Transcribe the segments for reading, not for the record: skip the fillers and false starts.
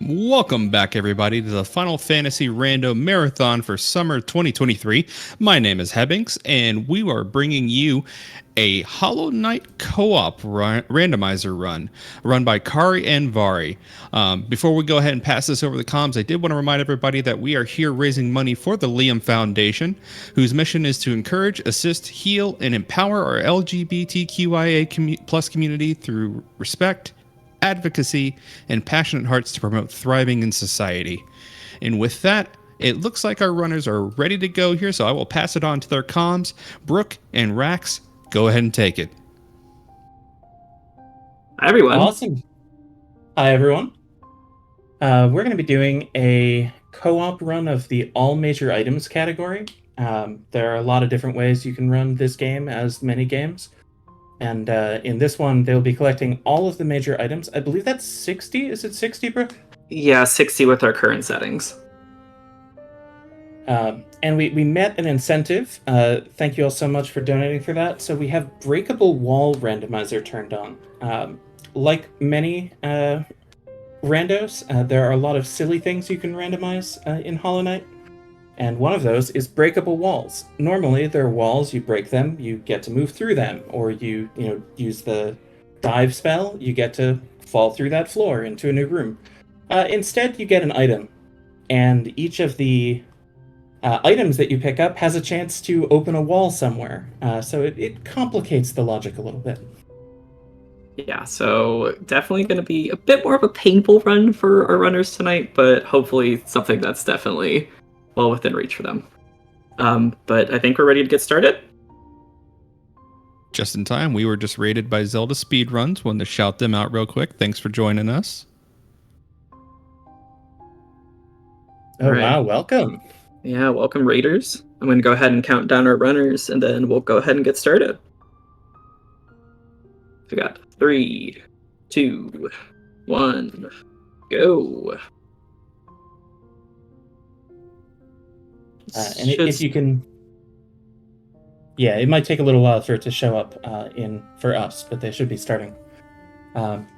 Welcome back, everybody, to the Final Fantasy Rando Marathon for Summer 2023. My name is Hebbings, and we are bringing you a Hollow Knight co-op randomizer run by Kari and Vari. Before we go ahead and pass this over the comms, I did want to remind everybody that we are here raising money for the Liam Foundation, whose mission is to encourage, assist, heal, and empower our LGBTQIA plus community through respect, advocacy, and passionate hearts to promote thriving in society. And with that, it looks like our runners are ready to go here, so I will pass it on to their comms. Brooke and Rax, go ahead and take it. Hi, everyone. Awesome. Hi, everyone. We're going to be doing a co-op run of the all major items category. There are a lot of different ways you can run this game as many games. And in this one, they'll be collecting all of the major items. I believe that's 60. Is it 60, Brooke? Yeah, 60 with our current settings. And we met an incentive. Thank you all so much for donating for that. So we have breakable wall randomizer turned on. Like many randos, there are a lot of silly things you can randomize in Hollow Knight. And one of those is breakable walls. Normally, they're walls, you break them, you get to move through them, or you use the dive spell, you get to fall through that floor into a new room. Instead, you get an item, and each of the items that you pick up has a chance to open a wall somewhere. So it complicates the logic a little bit. Yeah, so definitely going to be a bit more of a painful run for our runners tonight, but hopefully something that's definitely well within reach for them. But I think we're ready to get started. Just in time. We were just rated by Zelda Speedruns. Wanted to shout them out real quick. Thanks for joining us. Oh, right. Wow, welcome. Yeah, welcome, Raiders. I'm going to go ahead and count down our runners, and then we'll go ahead and get started. We got 3, 2, 1, go. And if you can, yeah, it might take a little while for it to show up for us, but they should be starting.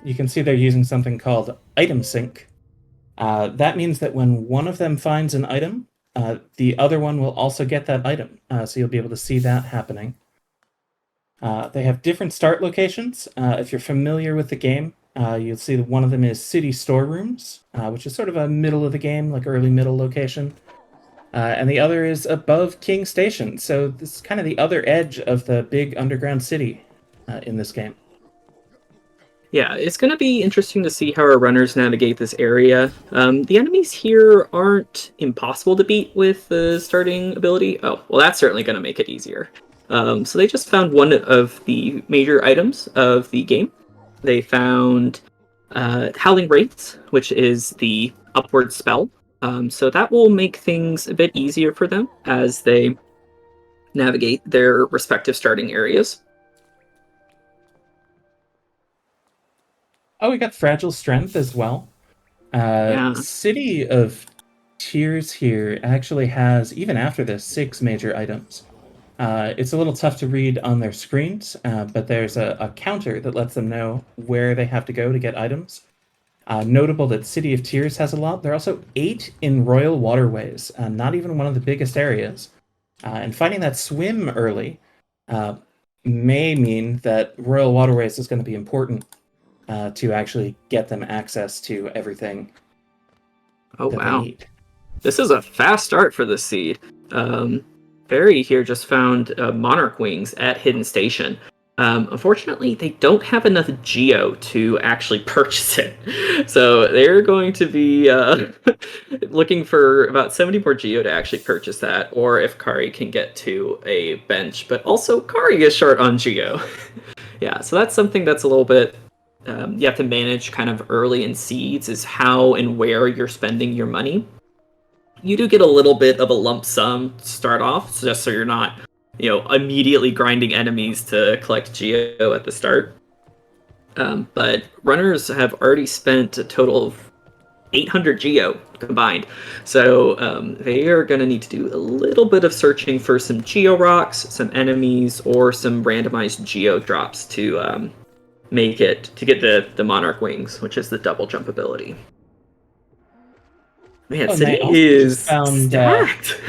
You can see they're using something called item sync. That means that when one of them finds an item, the other one will also get that item. So you'll be able to see that happening. They have different start locations. If you're familiar with the game, you'll see that one of them is City Storerooms, which is sort of a middle of the game, like early middle location. And the other is above King Station. So this is kind of the other edge of the big underground city in this game. Yeah, it's going to be interesting to see how our runners navigate this area. The enemies here aren't impossible to beat with the starting ability. Oh, well, that's certainly going to make it easier. So they just found one of the major items of the game. They found Howling Wraiths, which is the upward spell. So that will make things a bit easier for them as they navigate their respective starting areas. Oh, we got Fragile Strength as well. Yeah. City of Tears here actually has, even after this, 6 major items. It's a little tough to read on their screens, but there's a counter that lets them know where they have to go to get items. Notable that City of Tears has a lot. There are also 8 in Royal Waterways, not even one of the biggest areas. And finding that swim early may mean that Royal Waterways is going to be important to actually get them access to everything. Oh, wow. This is a fast start for the seed. Barry here just found Monarch Wings at Hidden Station. Unfortunately, they don't have enough geo to actually purchase it. So they're going to be looking for about 70 more geo to actually purchase that, or if Kari can get to a bench. But also, Kari is short on geo. Yeah, so that's something that's a little bit you have to manage kind of early in seeds, is how and where you're spending your money. You do get a little bit of a lump sum to start off, just so you're not immediately grinding enemies to collect geo at the start. But runners have already spent a total of 800 geo combined. So they are going to need to do a little bit of searching for some geo rocks, some enemies, or some randomized geo drops to make it, to get the Monarch Wings, which is the double jump ability. Man, Oh, and I city also just is found stacked.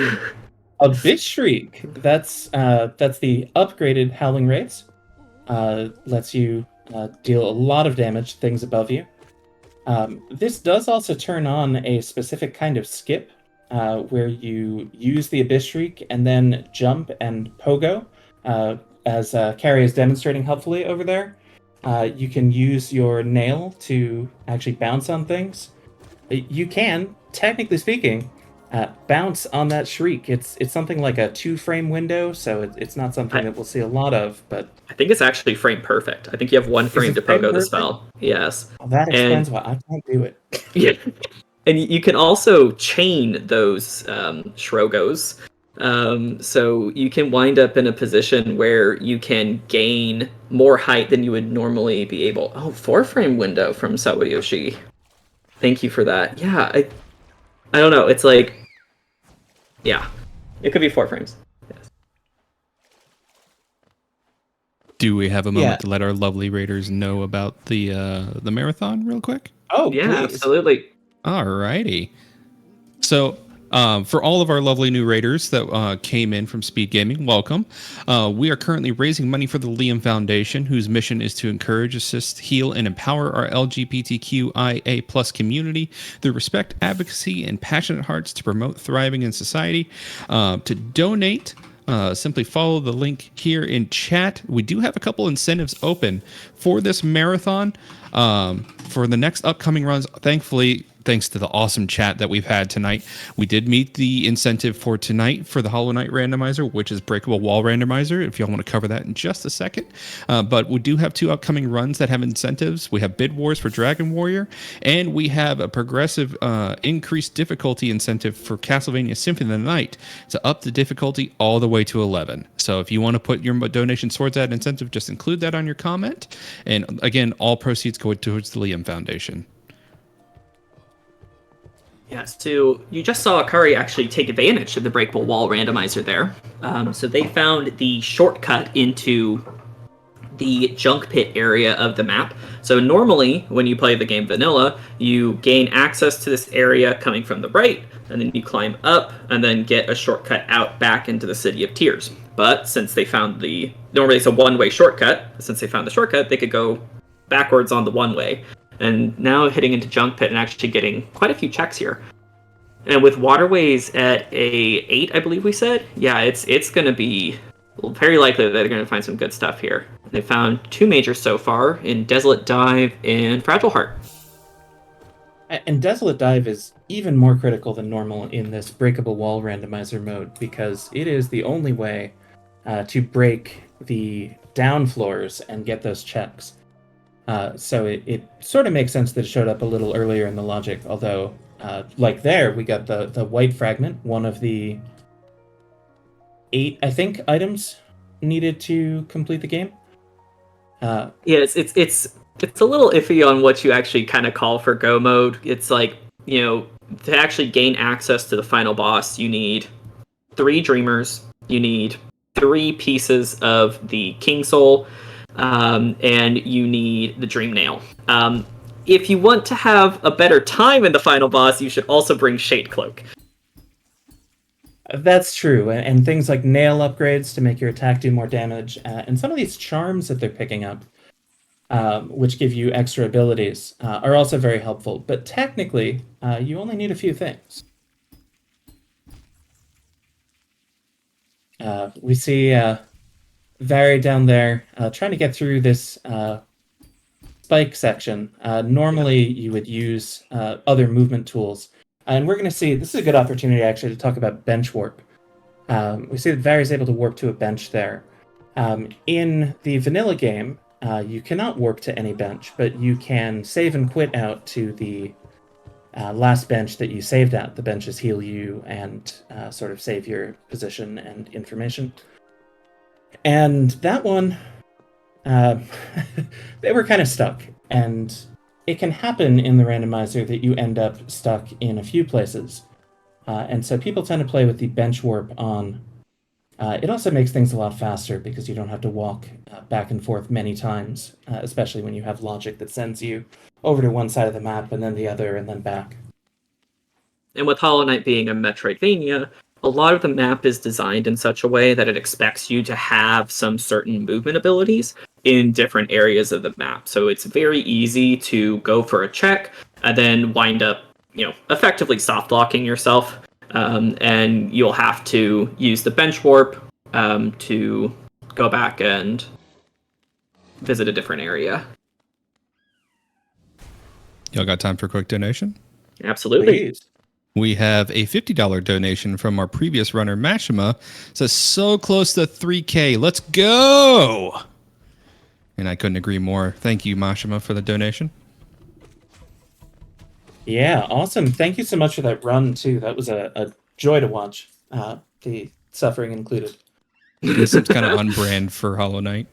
a Bit Shriek. That's the upgraded Howling Rays. Lets you deal a lot of damage to things above you. This does also turn on a specific kind of skip, where you use the Abyss Shriek and then jump and pogo, as Carrie is demonstrating helpfully over there. You can use your nail to actually bounce on things. You can, technically speaking, bounce on that shriek. It's something like a 2-frame window, so it's not something that we'll see a lot of. But I think it's actually frame perfect. I think you have 1 frame to frame pogo the perfect? spell. Yes. Well, that And explains why I can't do it. yeah. And you can also chain those Shrogos. So you can wind up in a position where you can gain more height than you would normally be able. Oh, 4-frame window from Sawayoshi. Thank you for that. Yeah, I don't know. It's like, yeah, it could be 4 frames. Yes. Do we have a moment Yeah. to let our lovely raiders know about the marathon real quick? Oh, Yeah, please. absolutely. All righty. So, for all of our lovely new raiders that came in from Speed Gaming, welcome. We are currently raising money for the Liam Foundation, whose mission is to encourage, assist, heal, and empower our LGBTQIA plus community through respect, advocacy, and passionate hearts to promote thriving in society. To donate, simply follow the link here in chat. We do have a couple incentives open for this marathon. For the next upcoming runs, thankfully, thanks to the awesome chat that we've had tonight, we did meet the incentive for tonight for the Hollow Knight randomizer, which is Breakable Wall randomizer, if y'all want to cover that in just a second. But we do have 2 upcoming runs that have incentives. We have Bid Wars for Dragon Warrior, and we have a progressive increased difficulty incentive for Castlevania Symphony of the Night to up the difficulty all the way to 11. So if you want to put your donation towards that incentive, just include that on your comment. And again, all proceeds go towards the Liam Foundation. Yes, so you just saw Akari actually take advantage of the Breakable Wall randomizer there. So they found the shortcut into the junk pit area of the map. So normally, when you play the game vanilla, you gain access to this area coming from the right, and then you climb up, and then get a shortcut out back into the City of Tears. But since they found normally it's a one-way shortcut, since they found the shortcut, they could go backwards on the one-way. And now hitting into Junk Pit and actually getting quite a few checks here. And with waterways at a 8, I believe we said, yeah, it's going to be very likely that they're going to find some good stuff here. They found 2 majors so far in Desolate Dive and Fragile Heart. And Desolate Dive is even more critical than normal in this Breakable Wall randomizer mode, because it is the only way to break the down floors and get those checks. So it sort of makes sense that it showed up a little earlier in the logic, although, like there, we got the white fragment, one of the 8, I think, items needed to complete the game. Yeah, it's a little iffy on what you actually kind of call for go mode. It's like, to actually gain access to the final boss, you need 3 Dreamers, you need 3 pieces of the King Soul, and you need the Dream Nail. If you want to have a better time in the final boss, you should also bring Shade Cloak. That's true, and things like nail upgrades to make your attack do more damage, and some of these charms that they're picking up, which give you extra abilities, are also very helpful. But technically, you only need a few things. We see Vari down there trying to get through this spike section. Normally, you would use other movement tools. And we're going to see, this is a good opportunity actually to talk about bench warp. We see that Vari is able to warp to a bench there. In the vanilla game, you cannot warp to any bench, but you can save and quit out to the last bench that you saved at. The benches heal you and sort of save your position and information. And that one, they were kind of stuck. And it can happen in the randomizer that you end up stuck in a few places. And so people tend to play with the bench warp on. It also makes things a lot faster because you don't have to walk back and forth many times, especially when you have logic that sends you over to one side of the map and then the other and then back. And with Hollow Knight being a Metroidvania, a lot of the map is designed in such a way that it expects you to have some certain movement abilities in different areas of the map. So it's very easy to go for a check and then wind up, effectively soft locking yourself. And you'll have to use the bench warp to go back and visit a different area. Y'all got time for a quick donation? Absolutely. Please. We have a $50 donation from our previous runner, Mashima. It says, so close to 3K. Let's go! And I couldn't agree more. Thank you, Mashima, for the donation. Yeah, awesome. Thank you so much for that run, too. That was a joy to watch, the suffering included. This seems kind of unbrand for Hollow Knight.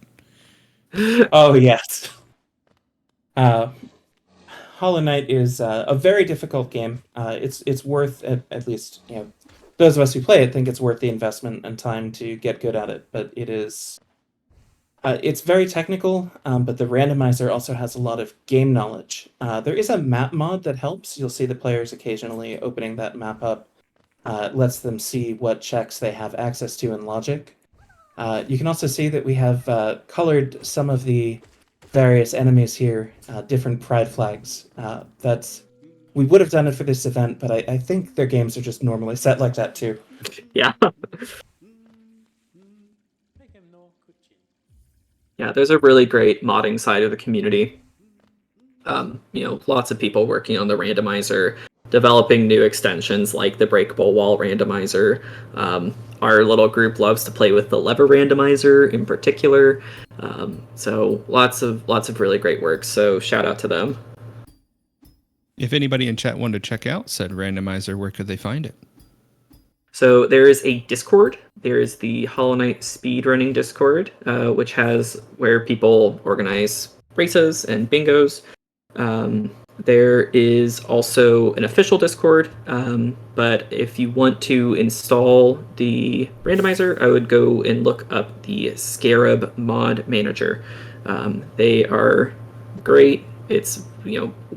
Oh, yes. Hollow Knight is a very difficult game. It's worth, at least, those of us who play it think it's worth the investment and time to get good at it. But it is, it's very technical, but the randomizer also has a lot of game knowledge. There is a map mod that helps. You'll see the players occasionally opening that map up. It lets them see what checks they have access to in logic. You can also see that we have colored some of the various enemies here, different pride flags. We would have done it for this event, but I think their games are just normally set like that too. Yeah. Yeah, there's a really great modding side of the community. Lots of people working on the randomizer, developing new extensions like the breakable wall randomizer. Our little group loves to play with the lever randomizer in particular. So lots of really great work. So shout out to them. If anybody in chat wanted to check out said randomizer, where could they find it? So there is a Discord. There is the Hollow Knight speedrunning Discord, which has where people organize races and bingos. There is also an official Discord, but if you want to install the randomizer, I would go and look up the Scarab mod manager. They are great. It's,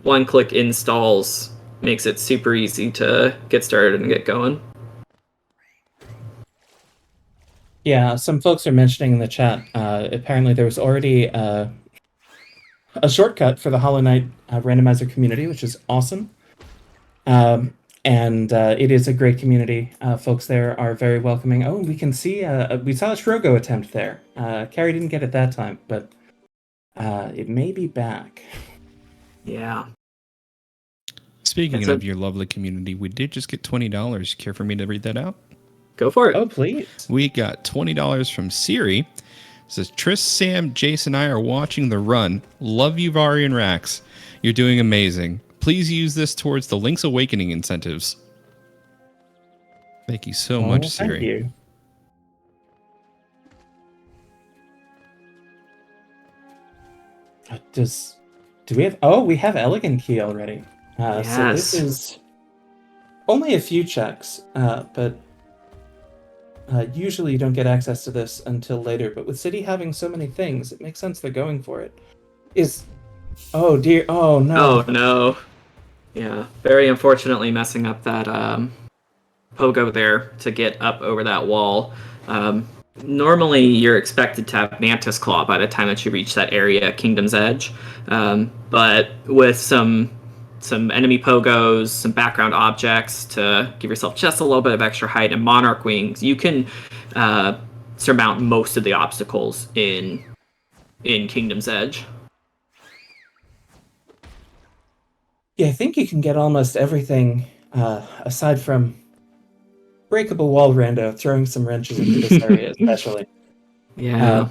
one-click installs, makes it super easy to get started and get going. Yeah, some folks are mentioning in the chat, apparently there was already a shortcut for the Hollow Knight randomizer community, which is awesome. And it is a great community. Folks there are very welcoming. Oh, we can see, we saw a Shrogo attempt there. Carrie didn't get it that time, but it may be back. Yeah. Speaking of your lovely community, we did just get $20. Care for me to read that out? Go for it. Oh, please. We got $20 from Siri. It says, Tris, Sam, Jason, and I are watching the run. Love you, Vari and Rax. You're doing amazing. Please use this towards the Link's Awakening incentives. Thank you so much, Siri. Thank you. Do we have... Oh, we have Elegant Key already. Yes. So this is only a few checks, but usually you don't get access to this until later. But with City having so many things, it makes sense they're going for it. Oh, dear. Oh, no. Oh, no. Yeah, very unfortunately messing up that pogo there to get up over that wall. Normally, you're expected to have Mantis Claw by the time that you reach that area, Kingdom's Edge. But with some enemy pogos, some background objects to give yourself just a little bit of extra height, and Monarch Wings, you can surmount most of the obstacles in Kingdom's Edge. Yeah, I think you can get almost everything aside from breakable wall rando, throwing some wrenches into this area especially. Yeah.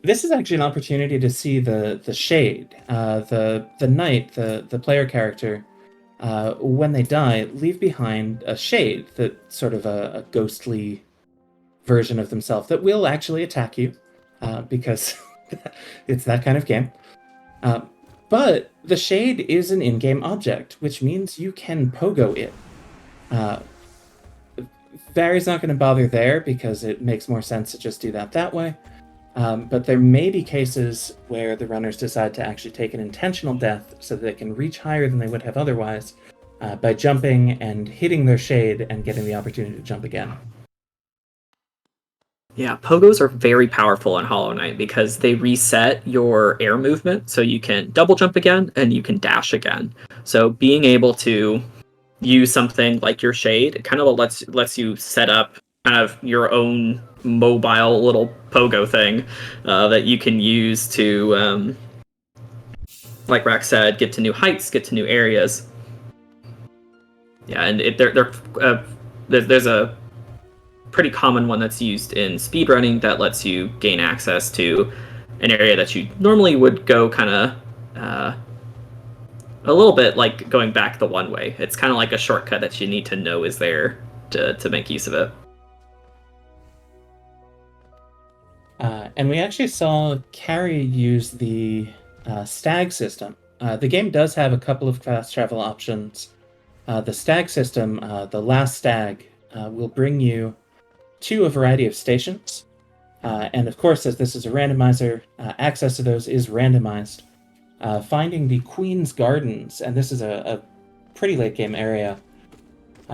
This is actually an opportunity to see the shade, the knight, the player character, when they die, leave behind a shade, that sort of a ghostly version of themselves that will actually attack you, because it's that kind of game. But the shade is an in-game object, which means you can pogo it. Barry's not going to bother there because it makes more sense to just do that way. But there may be cases where the runners decide to actually take an intentional death so that they can reach higher than they would have otherwise, by jumping and hitting their shade and getting the opportunity to jump again. Yeah, pogos are very powerful in Hollow Knight because they reset your air movement, so you can double jump again and you can dash again. So being able to use something like your shade, it kind of lets you set up kind of your own mobile little pogo thing that you can use to, like Rack said, get to new heights, get to new areas. Yeah, and there's a pretty common one that's used in speedrunning that lets you gain access to an area that you normally would go kind of a little bit like going back the one way. It's kind of like a shortcut that you need to know is there to make use of it. And we actually saw Carrie use the stag system. The game does have a couple of fast travel options. The stag system, the last stag, will bring you to a variety of stations. And of course, as this is a randomizer, access to those is randomized. Finding the Queen's Gardens, and this is a pretty late game area,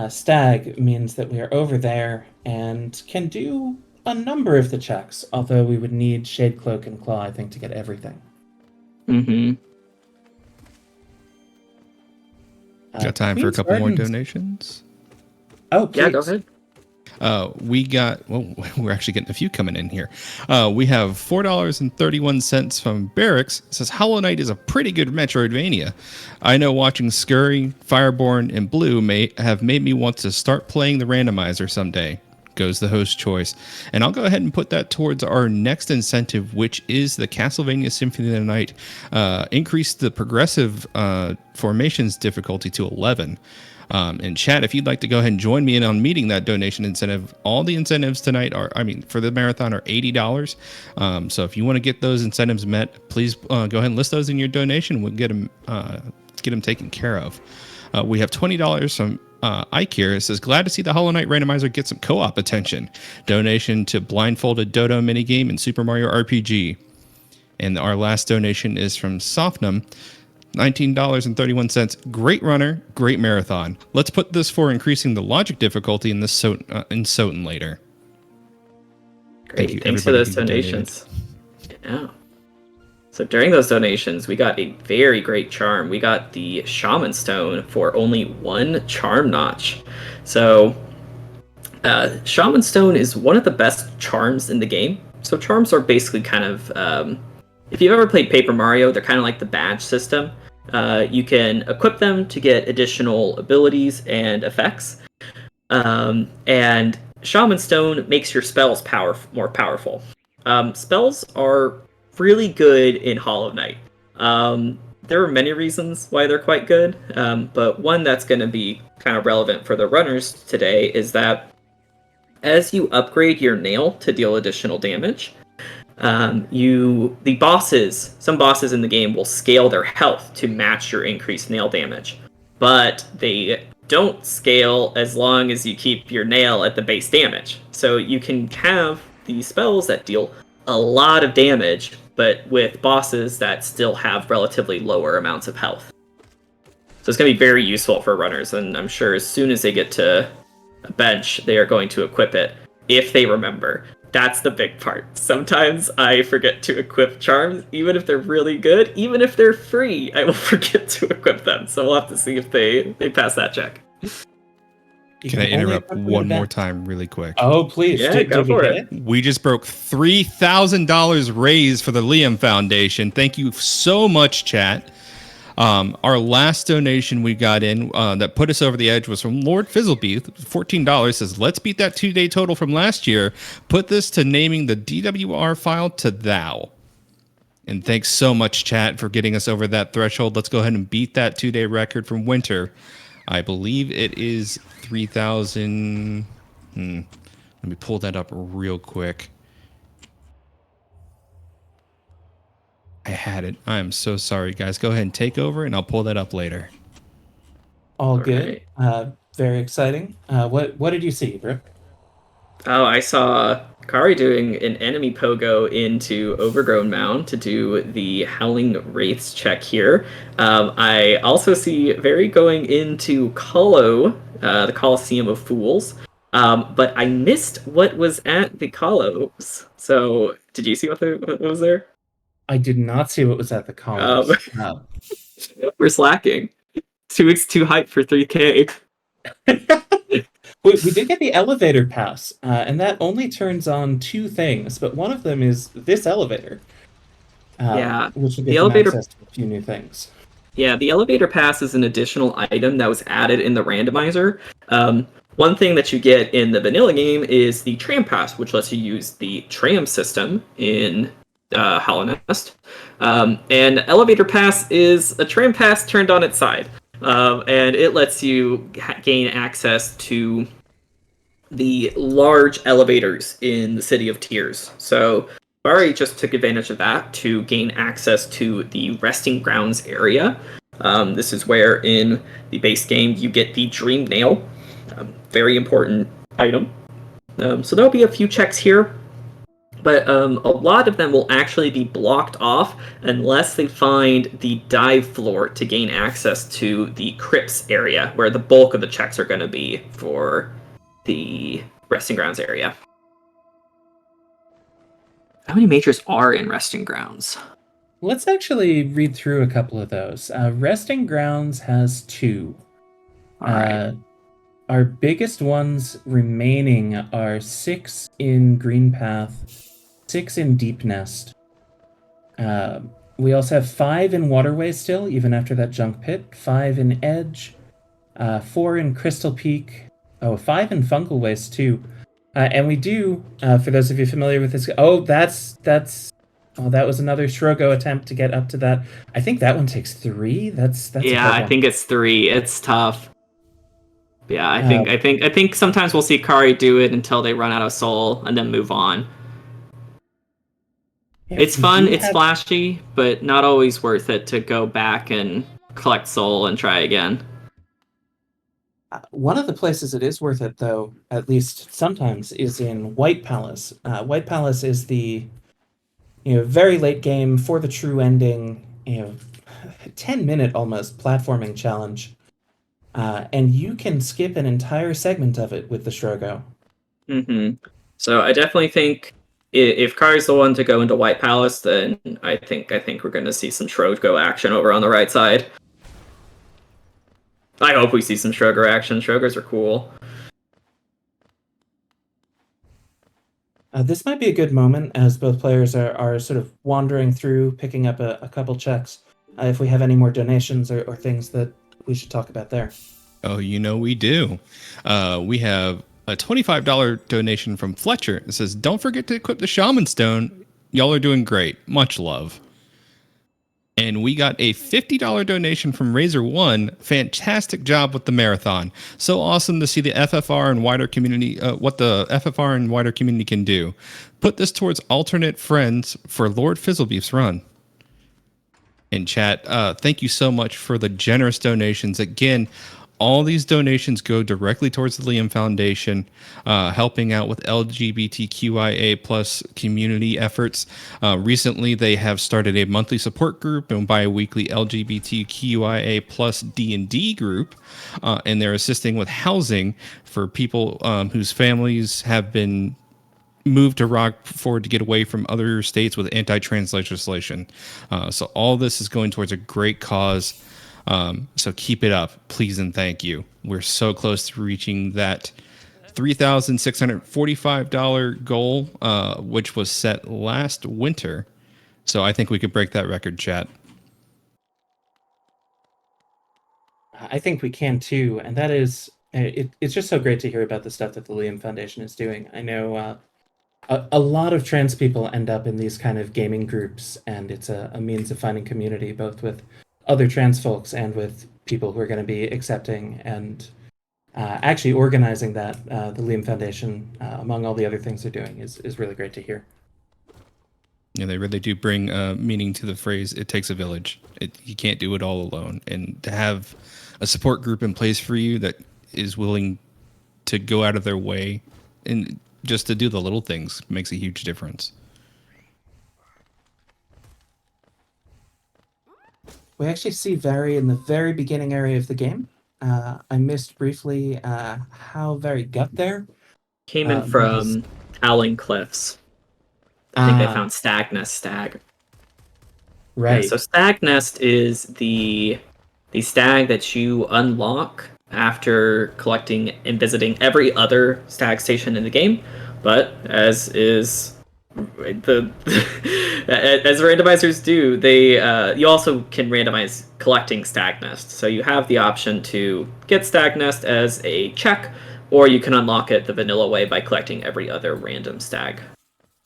stag means that we are over there and can do a number of the checks, although we would need Shade Cloak and Claw, I think, to get everything. Mm-hmm. Got time for a couple more donations? Oh, please. Yeah, go ahead. We're actually getting a few coming in here. We have $4.31 from Barracks. It says Hollow Knight is a pretty good Metroidvania. I know watching Scurry, Fireborn, and Blue may have made me want to start playing the randomizer someday. Goes the host choice. And I'll go ahead and put that towards our next incentive, which is the Castlevania Symphony of the Night. Increase the progressive formations difficulty to 11. And chat, if you'd like to go ahead and join me in on meeting that donation incentive, all the incentives tonight for the marathon are $80. So if you want to get those incentives met, please go ahead and list those in your donation. We'll get them taken care of. We have $20 from Ike here. It says, glad to see the Hollow Knight randomizer get some co-op attention. Donation to Blindfolded Dodo minigame and Super Mario RPG. And our last donation is from Sofnum. $19.31. Great runner, great marathon. Let's put this for increasing the logic difficulty in this in Soten later. Great. Thanks for those donations. Yeah. So during those donations, we got a very great charm. We got the Shaman Stone for only 1 charm notch. So Shaman Stone is one of the best charms in the game. So charms are basically kind of, if you've ever played Paper Mario, they're kind of like the badge system. You can equip them to get additional abilities and effects. And Shaman Stone makes your spells more powerful. Spells are really good in Hollow Knight. There are many reasons why they're quite good, but one that's going to be kind of relevant for the runners today is that as you upgrade your nail to deal additional damage, some bosses in the game will scale their health to match your increased nail damage, but they don't scale as long as you keep your nail at the base damage. So you can have these spells that deal a lot of damage, but with bosses that still have relatively lower amounts of health. So it's going to be very useful for runners, and I'm sure as soon as they get to a bench, they are going to equip it, if they remember. That's the big part. Sometimes I forget to equip charms, even if they're really good, even if they're free, I will forget to equip them. So we'll have to see if they pass that check. Can I interrupt one more time really quick? Oh, please. Yeah, go for it. We just broke $3,000 raised for the Liam Foundation. Thank you so much, chat. Our last donation we got in that put us over the edge was from Lord Fizzleby, $14. Says, let's beat that 2-day total from last year. Put this to naming the DWR file to thou. And thanks so much, chat, for getting us over that threshold. Let's go ahead and beat that 2-day record from Winter. I believe it is 3,000. Let me pull that up real quick. I had it. I am so sorry, guys. Go ahead and take over, and I'll pull that up later. All good. Right. Very exciting. What did you see, Brooke? Oh, I saw Kari doing an enemy pogo into Overgrown Mound to do the Howling Wraiths check here. I also see Very going into the Coliseum of Fools. But I missed what was at the Colos. So, did you see what was there? I did not see what was at the Um, columns. we're slacking. 2x too hype for 3K. We did get the elevator pass, and that only turns on two things, but one of them is this elevator, Yeah, which will the give them elevator access to a few new things. Yeah, the elevator pass is an additional item that was added in the randomizer. One thing that you get in the vanilla game is the tram pass, which lets you use the tram system in Hollow Nest. And elevator pass is a tram pass turned on its side, and it lets you gain access to the large elevators in the City of Tears. So Bari just took advantage of that to gain access to the resting grounds area. This is where in the base game you get the Dream Nail, very important item. So there'll be a few checks here, but a lot of them will actually be blocked off unless they find the dive floor to gain access to the crypts area, where the bulk of the checks are going to be for the resting grounds area. How many majors are in resting grounds? Let's actually read through a couple of those. Resting Grounds has two. All right. Our biggest ones remaining are 6 in Green Path, 6 in Deep Nest. We also have 5 in Waterway still, even after that junk pit. 5 in Edge, 4 in Crystal Peak. 5 in Fungal Waste too. And we do, for those of you familiar with this, that was another Shrogo attempt to get up to that. I think that one takes 3. That's Yeah, I think it's 3. It's tough. Yeah, I think sometimes we'll see Kari do it until they run out of soul and then move on. Yeah, it's fun, it's flashy, but not always worth it to go back and collect soul and try again. One of the places it is worth it, though, at least sometimes, is in White Palace. White Palace is the very late game for the true ending, 10-minute almost platforming challenge. And you can skip an entire segment of it with the Shrogo. So I definitely think if Kari's the one to go into White Palace, then I think we're going to see some Shrogo action over on the right side. I hope we see some Shrogo action. Shrogos are cool. This might be a good moment as both players are sort of wandering through, picking up a couple checks. If we have any more donations or things that we should talk about there. Oh, we do. We have a $25 donation from Fletcher. It says, "Don't forget to equip the Shaman Stone. Y'all are doing great. Much love." And we got a $50 donation from Razor One. Fantastic job with the marathon. So awesome to see the FFR and wider community, what the FFR and wider community can do. Put this towards alternate friends for Lord Fizzlebeef's run. In chat, thank you so much for the generous donations. Again, all these donations go directly towards the Liam Foundation, helping out with LGBTQIA plus community efforts. Recently, they have started a monthly support group and bi-weekly LGBTQIA plus D&D group, and they're assisting with housing for people whose families have been moved to Rockford to get away from other states with anti-trans legislation. So all this is going towards a great cause. So keep it up, please and thank you. We're so close to reaching that $3,645 goal, which was set last winter. So I think we could break that record, chat. I think we can too, and that is, it's just so great to hear about the stuff that the Liam Foundation is doing. I know a lot of trans people end up in these kind of gaming groups, and it's a means of finding community, both with other trans folks and with people who are going to be accepting and actually organizing that. The Liam Foundation, among all the other things they're doing, is really great to hear. Yeah, they really do bring meaning to the phrase, "It takes a village." You can't do it all alone. And to have a support group in place for you that is willing to go out of their way and just to do the little things makes a huge difference. We actually see Very in the very beginning area of the game. I missed briefly how Very got there. Came in from Howling Cliffs. I think they found Stag Nest Stag. Right. Yeah, so Stag Nest is the stag that you unlock after collecting and visiting every other stag station in the game. But as is the as randomizers do, they you also can randomize collecting Stag Nest. So you have the option to get Stag Nest as a check, or you can unlock it the vanilla way by collecting every other random stag.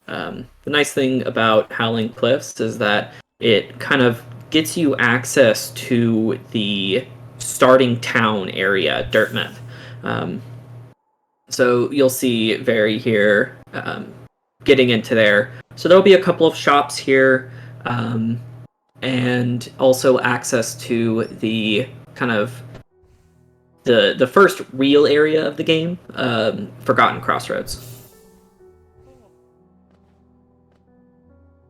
The nice thing about Howling Cliffs is that it kind of gets you access to the starting town area, Dirtmouth. So you'll see Very here getting into there. So there'll be a couple of shops here, and also access to the kind of the first real area of the game, Forgotten Crossroads.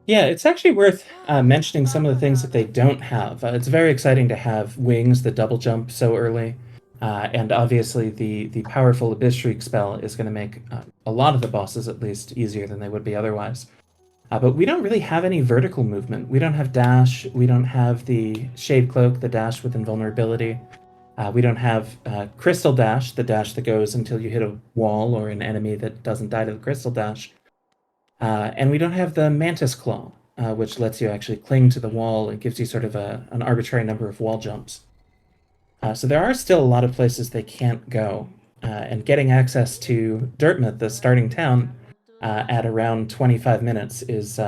Yeah, it's actually worth mentioning some of the things that they don't have. It's very exciting to have wings that double jump so early. And obviously the powerful Abyss Shriek spell is going to make a lot of the bosses, at least, easier than they would be otherwise. But we don't really have any vertical movement. We don't have dash. We don't have the Shade Cloak, the dash with invulnerability. We don't have Crystal Dash, the dash that goes until you hit a wall or an enemy that doesn't die to the Crystal Dash. And we don't have the Mantis Claw, which lets you actually cling to the wall. It gives you sort of an arbitrary number of wall jumps. So there are still a lot of places they can't go. And getting access to Dirtmouth, the starting town, at around 25 minutes is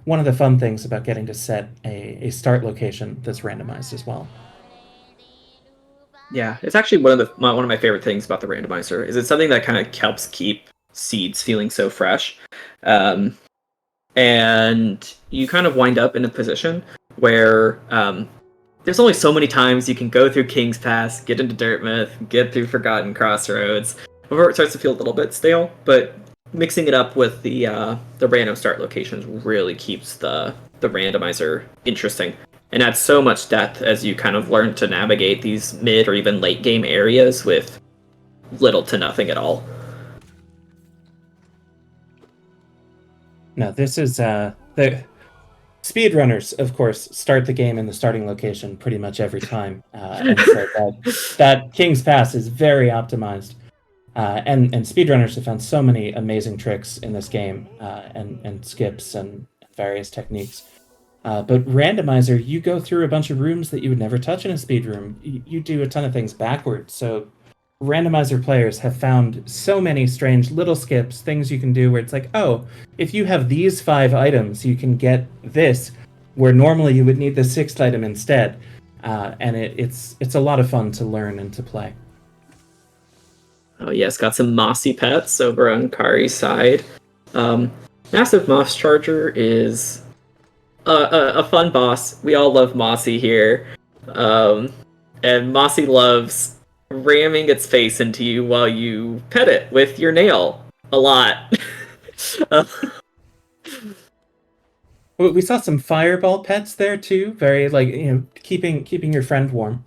one of the fun things about getting to set a start location that's randomized as well. Yeah, it's actually one of my favorite things about the randomizer. Is it's something that kind of helps keep seeds feeling so fresh. And you kind of wind up in a position where there's only so many times you can go through King's Pass, get into Dirtmouth, get through Forgotten Crossroads before it starts to feel a little bit stale. But mixing it up with the random start locations really keeps the randomizer interesting and adds so much depth as you kind of learn to navigate these mid or even late game areas with little to nothing at all. No, this is the speedrunners, of course, start the game in the starting location pretty much every time, and so that King's Pass is very optimized. And speedrunners have found so many amazing tricks in this game, and skips and various techniques. But Randomizer, you go through a bunch of rooms that you would never touch in a speed room. You do a ton of things backwards. So Randomizer players have found so many strange little skips, things you can do where it's like, oh, if you have these 5 items, you can get this, where normally you would need the 6th item instead. And it's a lot of fun to learn and to play. Oh yes, got some Mossy pets over on Kari's side. Massive Moss Charger is a fun boss. We all love Mossy here. And Mossy loves ramming its face into you while you pet it with your nail a lot. We saw some fireball pets there too. Very keeping your friend warm.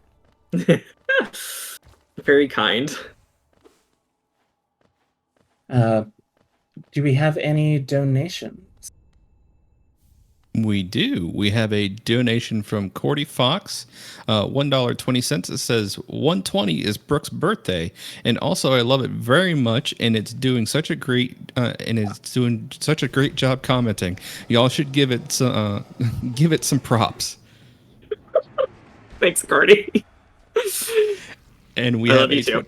Very kind. Do we have any donations? We do. We have a donation from Cordy Fox, $1.20. It says 120 is Brooke's birthday, and also I love it very much, and it's doing such a great job commenting. Y'all should give it some props. Thanks, Cordy. And we I have love you too.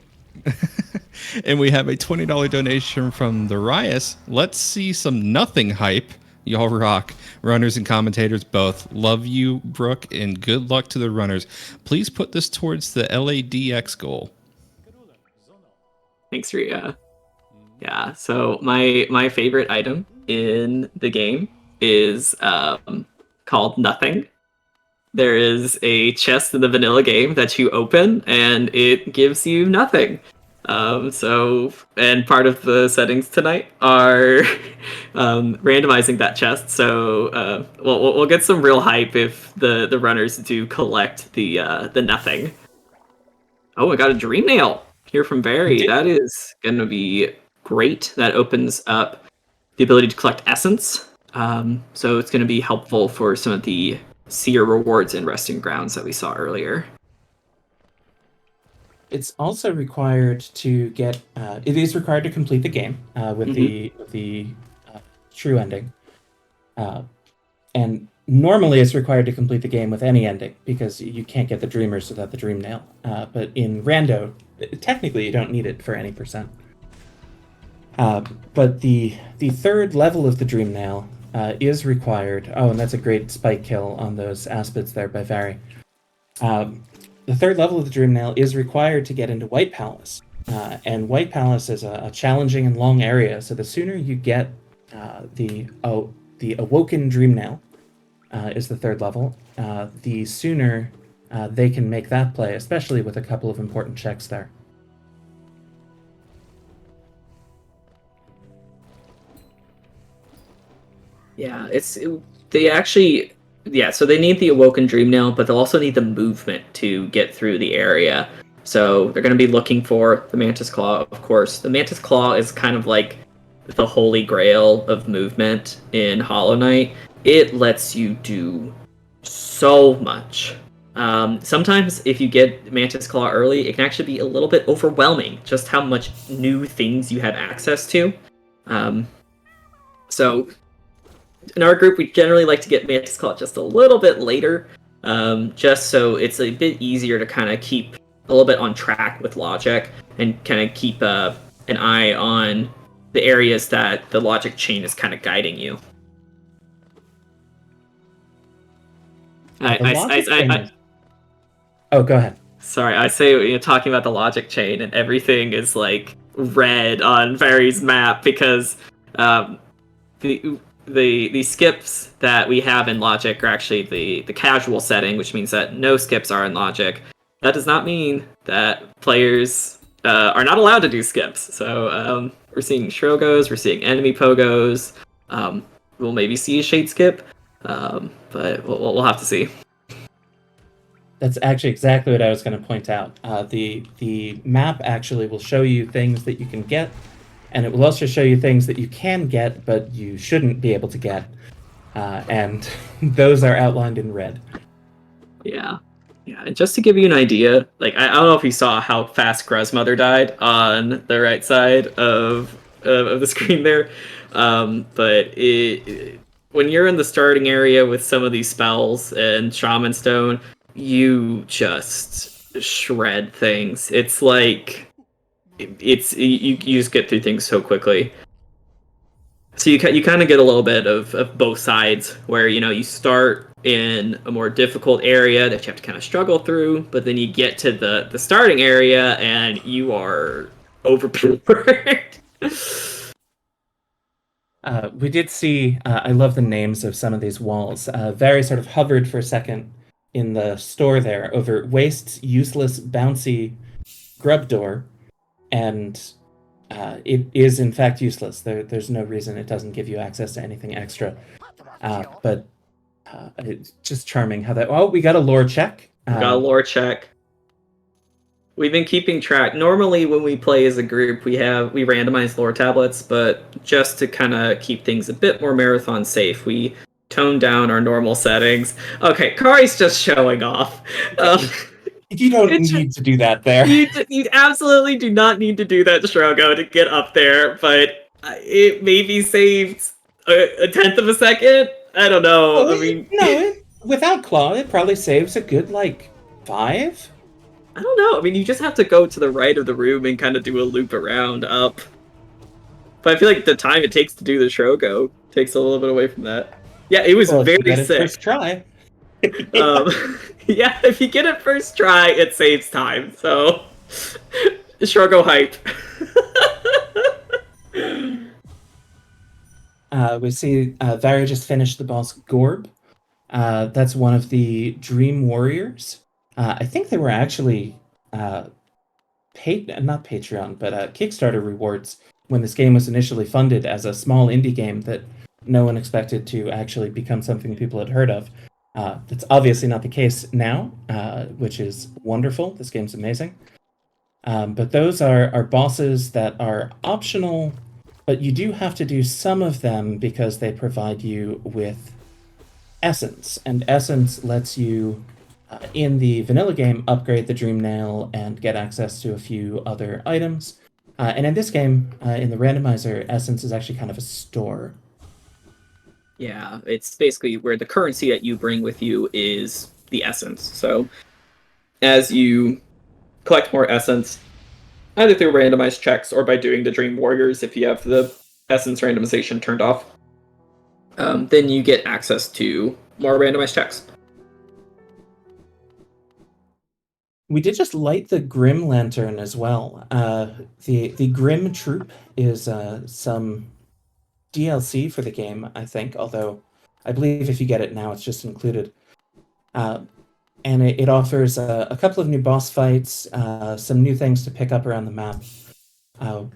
And we have a $20 donation from the Rias. Let's see some nothing hype. Y'all rock. Runners and commentators both. Love you, Brooke, and good luck to the runners. Please put this towards the LADX goal. Thanks, Ria. Yeah, so my favorite item in the game is called Nothing. There is a chest in the vanilla game that you open, and it gives you nothing. And part of the settings tonight are randomizing that chest. So we'll get some real hype if the runners do collect the nothing. Oh, I got a dream nail here from Barry. That is gonna be great. That opens up the ability to collect essence. So it's gonna be helpful for some of the seer rewards in resting grounds that we saw earlier. It's also required to get. It is required to complete the game with the true ending, and normally it's required to complete the game with any ending because you can't get the dreamers without the dream nail. But in Rando, technically you don't need it for any percent. But the third level of the dream nail is required. Oh, and that's a great spike kill on those aspids there by Vary. The third level of the Dream Nail is required to get into White Palace. And White Palace is a challenging and long area, so the sooner you get the Awoken Dream Nail is the third level, the sooner they can make that play, especially with a couple of important checks there. Yeah, so they need the Awoken Dream Nail, but they'll also need the movement to get through the area. So they're going to be looking for the Mantis Claw, of course. The Mantis Claw is kind of like the holy grail of movement in Hollow Knight. It lets you do so much. Sometimes if you get Mantis Claw early, it can actually be a little bit overwhelming, just how much new things you have access to. So in our group, we generally like to get Mantis Claw just a little bit later, just so it's a bit easier to kind of keep a little bit on track with logic and kind of keep an eye on the areas that the logic chain is kind of guiding you. Oh, go ahead. Sorry, I say talking about the logic chain and everything is like red on Vary's map because the skips that we have in Logic are actually the casual setting, which means that no skips are in Logic. That does not mean that players are not allowed to do skips. So we're seeing Shrogos, we're seeing enemy Pogos. We'll maybe see a Shade skip, but we'll have to see. That's actually exactly what I was going to point out. The map actually will show you things that you can get, and it will also show you things that you can get, but you shouldn't be able to get. And those are outlined in red. Yeah. Yeah, and just to give you an idea, like I don't know if you saw how fast Gruzmother died on the right side of the screen there, but when you're in the starting area with some of these spells and Shaman Stone, you just shred things. It's like you just get through things so quickly. So you kind of get a little bit of both sides, where you start in a more difficult area that you have to kind of struggle through, but then you get to the starting area and you are overpowered. We did see, I love the names of some of these walls. Very sort of hovered for a second in the store there over Waste's useless bouncy grub door, and it is in fact useless. There's no reason it doesn't give you access to anything extra. But it's just charming how that. Oh, we got a lore check. We got a lore check. We've been keeping track. Normally, when we play as a group, we randomize lore tablets, but just to kind of keep things a bit more marathon safe, we tone down our normal settings. Okay, Kari's just showing off. You don't need to do that there. You absolutely do not need to do that, Shrogo, to get up there, but it maybe saved a tenth of a second? I don't know. No, without Claw, it probably saves a good, 5? I don't know. I mean, you just have to go to the right of the room and kind of do a loop around up. But I feel like the time it takes to do the Shrogo takes a little bit away from that. Yeah, it was very sick. First try. Yeah, if you get it first try, it saves time. So, Shrogo hype. We see Vary just finished the boss Gorb. That's one of the Dream Warriors. I think they were actually not Patreon, but Kickstarter rewards when this game was initially funded as a small indie game that no one expected to actually become something people had heard of. That's obviously not the case now, which is wonderful. This game's amazing. But those are bosses that are optional, but you do have to do some of them because they provide you with essence. And essence lets you, in the vanilla game, upgrade the Dream Nail and get access to a few other items. And in this game, in the randomizer, essence is actually kind of a store. Yeah, it's basically where the currency that you bring with you is the essence. So as you collect more essence, either through randomized checks or by doing the Dream Warriors if you have the essence randomization turned off, then you get access to more randomized checks. We did just light the Grim Lantern as well. The Grim Troop is some DLC for the game, I think, although I believe if you get it now, it's just included. And it offers a couple of new boss fights, some new things to pick up around the map,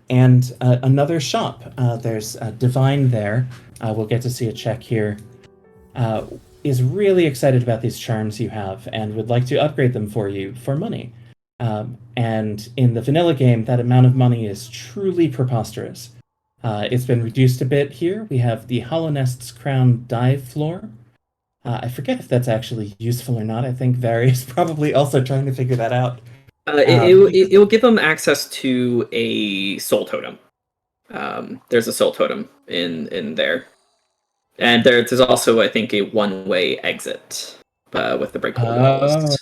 and another shop. There's Divine there. We'll get to see a check here. Is really excited about these charms you have and would like to upgrade them for you for money. And in the vanilla game, that amount of money is truly preposterous. It's been reduced a bit here. We have the Hollow Nest's Crown dive floor. I forget if that's actually useful or not. I think Vari is probably also trying to figure that out. It will give them access to a soul totem. There's a soul totem in there. And there's also, I think, a one-way exit with the breakable walls.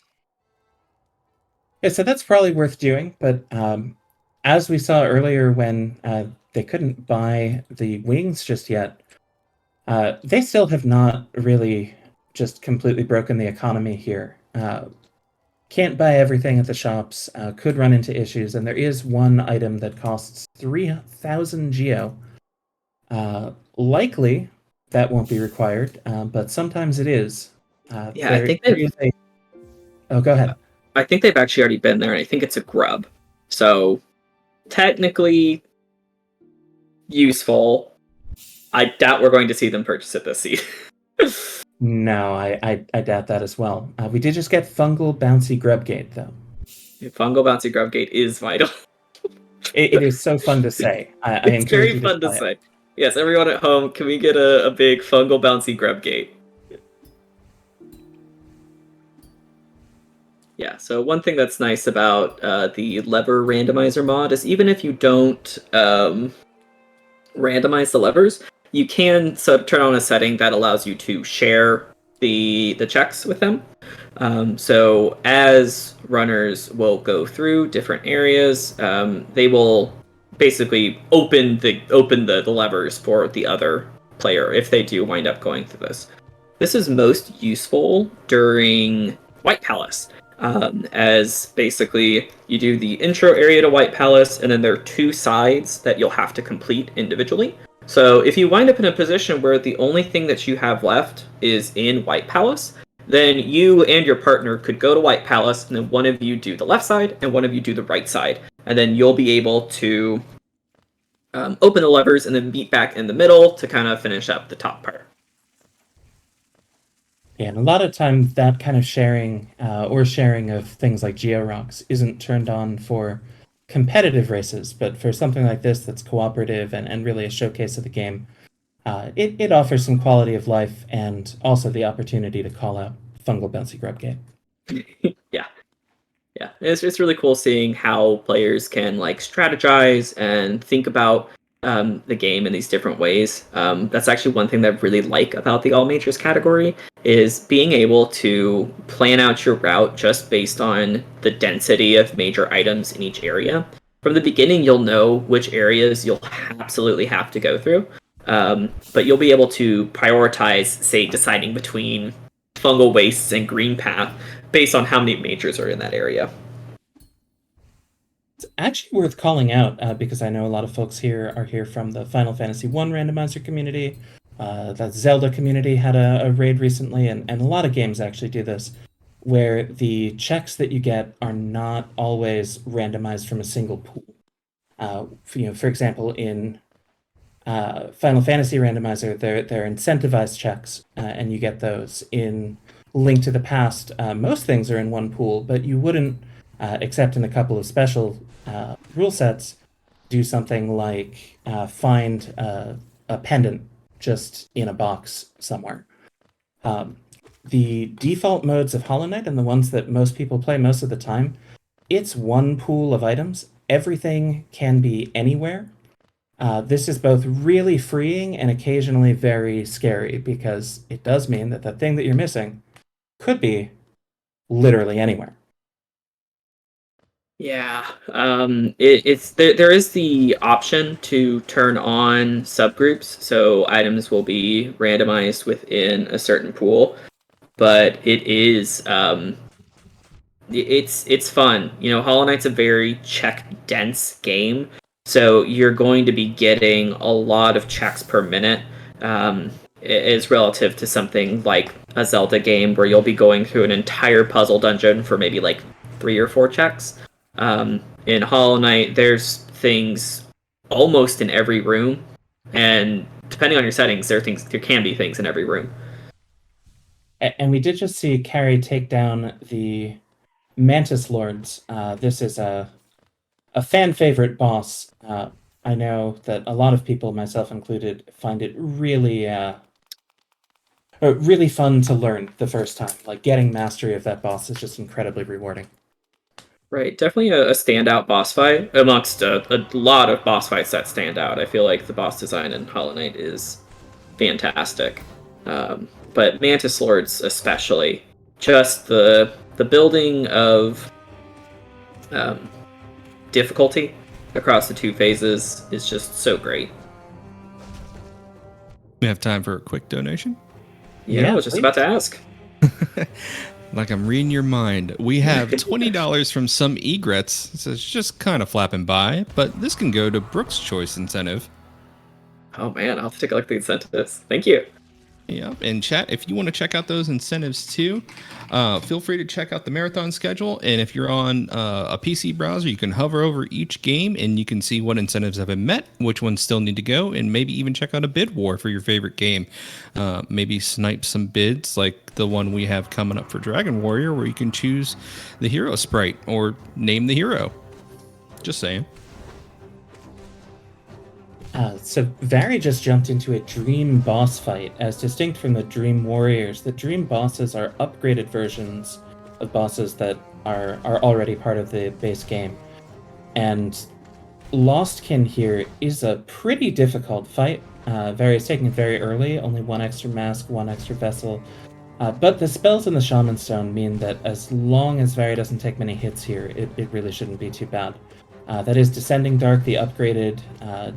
Yeah, so that's probably worth doing. But as we saw earlier when they couldn't buy the wings just yet, they still have not really just completely broken the economy here. Can't buy everything at the shops, could run into issues, and there is one item that costs 3,000 geo. Likely, that won't be required, but sometimes it is. I think Oh, go ahead. I think they've actually already been there, and I think it's a grub. So, technically useful. I doubt we're going to see them purchase it this season. No, I doubt that as well. We did just get Fungal Bouncy Grubgate, though. Fungal Bouncy Grubgate is vital. It is so fun to say. It's very fun to say. Yes, everyone at home, can we get a big Fungal Bouncy Grubgate? Yeah, so one thing that's nice about the lever randomizer mod is even if you don't randomize the levers, you can turn on a setting that allows you to share the checks with them. So as runners will go through different areas, they will basically open the levers for the other player if they do wind up going through this. This is most useful during White Palace, as basically you do the intro area to White Palace, and then there are two sides that you'll have to complete individually. So if you wind up in a position where the only thing that you have left is in White Palace, then you and your partner could go to White Palace, and then one of you do the left side, and one of you do the right side. And then you'll be able to open the levers and then meet back in the middle to kind of finish up the top part. Yeah, and a lot of times that kind of sharing or sharing of things like Geo-Rocks isn't turned on for competitive races, but for something like this that's cooperative and really a showcase of the game, it offers some quality of life and also the opportunity to call out Fungal Bouncy Grubgate. Yeah, it's really cool seeing how players can like strategize and think about the game in these different ways. That's actually one thing that I really like about the All Majors category is being able to plan out your route just based on the density of major items in each area. From the beginning, you'll know which areas you'll absolutely have to go through, but you'll be able to prioritize, say, deciding between fungal wastes and green path based on how many majors are in that area. It's actually worth calling out because I know a lot of folks here are here from the Final Fantasy I randomizer community. The Zelda community had a raid recently, and a lot of games actually do this. where the checks that you get are not always randomized from a single pool. For example, in Final Fantasy Randomizer, they're incentivized checks, and you get those. In Link to the Past, most things are in one pool, but you wouldn't, except in a couple of special rule sets, do something like find a pendant just in a box somewhere. The default modes of Hollow Knight and the ones that most people play most of the time, it's one pool of items. Everything can be anywhere. This is both really freeing and occasionally very scary because it does mean that the thing that you're missing could be literally anywhere. Yeah, it's there is the option to turn on subgroups, so items will be randomized within a certain pool, but it's fun. Hollow Knight's a very check dense game, so you're going to be getting a lot of checks per minute. Is relative to something like a Zelda game where you'll be going through an entire puzzle dungeon for maybe like 3 or 4 checks. In Hollow Knight, there's things almost in every room, and depending on your settings, there can be things in every room. And we did just see Carrie take down the Mantis Lords. This is a fan favorite boss. I know that a lot of people, myself included, find it really fun to learn the first time. Like, getting mastery of that boss is just incredibly rewarding. Right, definitely a standout boss fight amongst a lot of boss fights that stand out. I feel like the boss design in Hollow Knight is fantastic, but Mantis Lords especially, just the building of difficulty across the 2 phases is just so great. We have time for a quick donation. Yeah, I was just about to ask. Like I'm reading your mind. We have $20 from some egrets. So it's just kind of flapping by, but this can go to Brooks' Choice Incentive. Oh man, I'll have to take a look at the incentives. Thank you. Yeah, and chat, if you want to check out those incentives too, feel free to check out the marathon schedule. And if you're on a PC browser, you can hover over each game and you can see what incentives have been met, which ones still need to go, and maybe even check out a bid war for your favorite game. Maybe snipe some bids like the one we have coming up for Dragon Warrior, where you can choose the hero sprite or name the hero. Just saying. So Vari just jumped into a Dream boss fight. As distinct from the Dream Warriors, the Dream bosses are upgraded versions of bosses that are already part of the base game. And Lostkin here is a pretty difficult fight. Vari is taking it very early, only 1 extra mask, 1 extra vessel. But the spells in the Shaman Stone mean that as long as Vari doesn't take many hits here, it really shouldn't be too bad. That is Descending Dark, the upgraded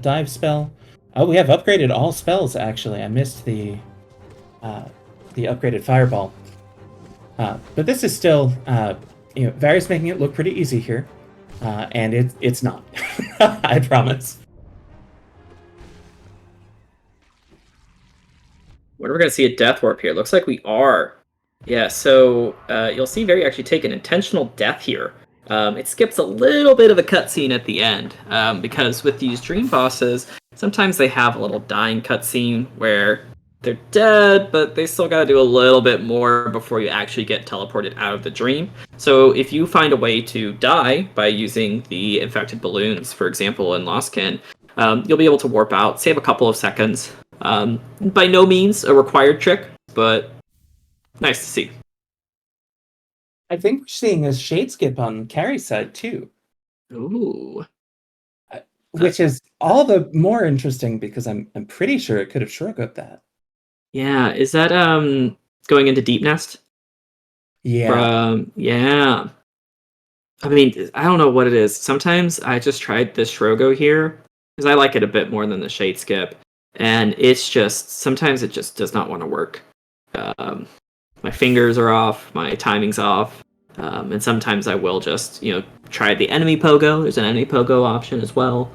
dive spell. Oh, we have upgraded all spells, actually. I missed the upgraded fireball. But this is still, Vari's making it look pretty easy here. And it's not. I promise. When we're going to see a death warp here? Looks like we are. Yeah, so you'll see Vari actually take an intentional death here. It skips a little bit of a cutscene at the end, because with these dream bosses, sometimes they have a little dying cutscene where they're dead, but they still gotta do a little bit more before you actually get teleported out of the dream. So if you find a way to die by using the infected balloons, for example, in Lostkin, you'll be able to warp out, save a couple of seconds. By no means a required trick, but nice to see. I think we're seeing a shade skip on Carrie's side, too. Ooh. Which is all the more interesting because I'm pretty sure it could have shortcut that. Yeah, is that going into Deep Nest? Yeah. Yeah. I mean, I don't know what it is. Sometimes I just tried this Shrogo here because I like it a bit more than the shade skip, and it's just sometimes it just does not want to work. My fingers are off, my timing's off, and sometimes I will just, try the enemy pogo. There's an enemy pogo option as well.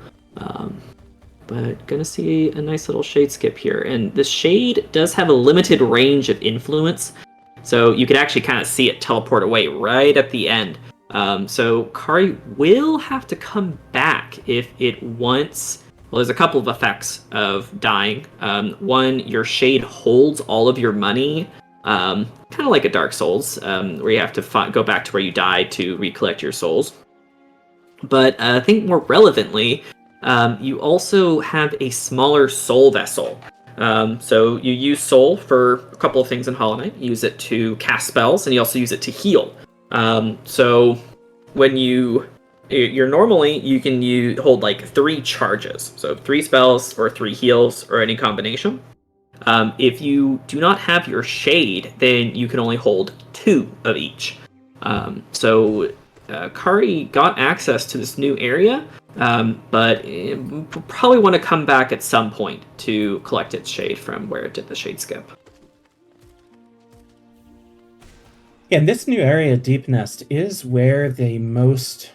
But gonna see a nice little shade skip here. And the shade does have a limited range of influence, So you could actually kind of see it teleport away right at the end. So Kari will have to come back if it wants. Well, there's a couple of effects of dying. One, your shade holds all of your money, kind of like a Dark Souls, where you have to go back to where you died to recollect your souls. But I think more relevantly, you also have a smaller soul vessel. So you use soul for a couple of things in Hollow Knight. You use it to cast spells, and you also use it to heal. So when you're normally, you can hold like 3 charges. So 3 spells or 3 heals or any combination. If you do not have your shade, then you can only hold 2 of each. So Kari got access to this new area, but it probably want to come back at some point to collect its shade from where it did the shade skip. Yeah, and this new area, Deep Nest, is where the most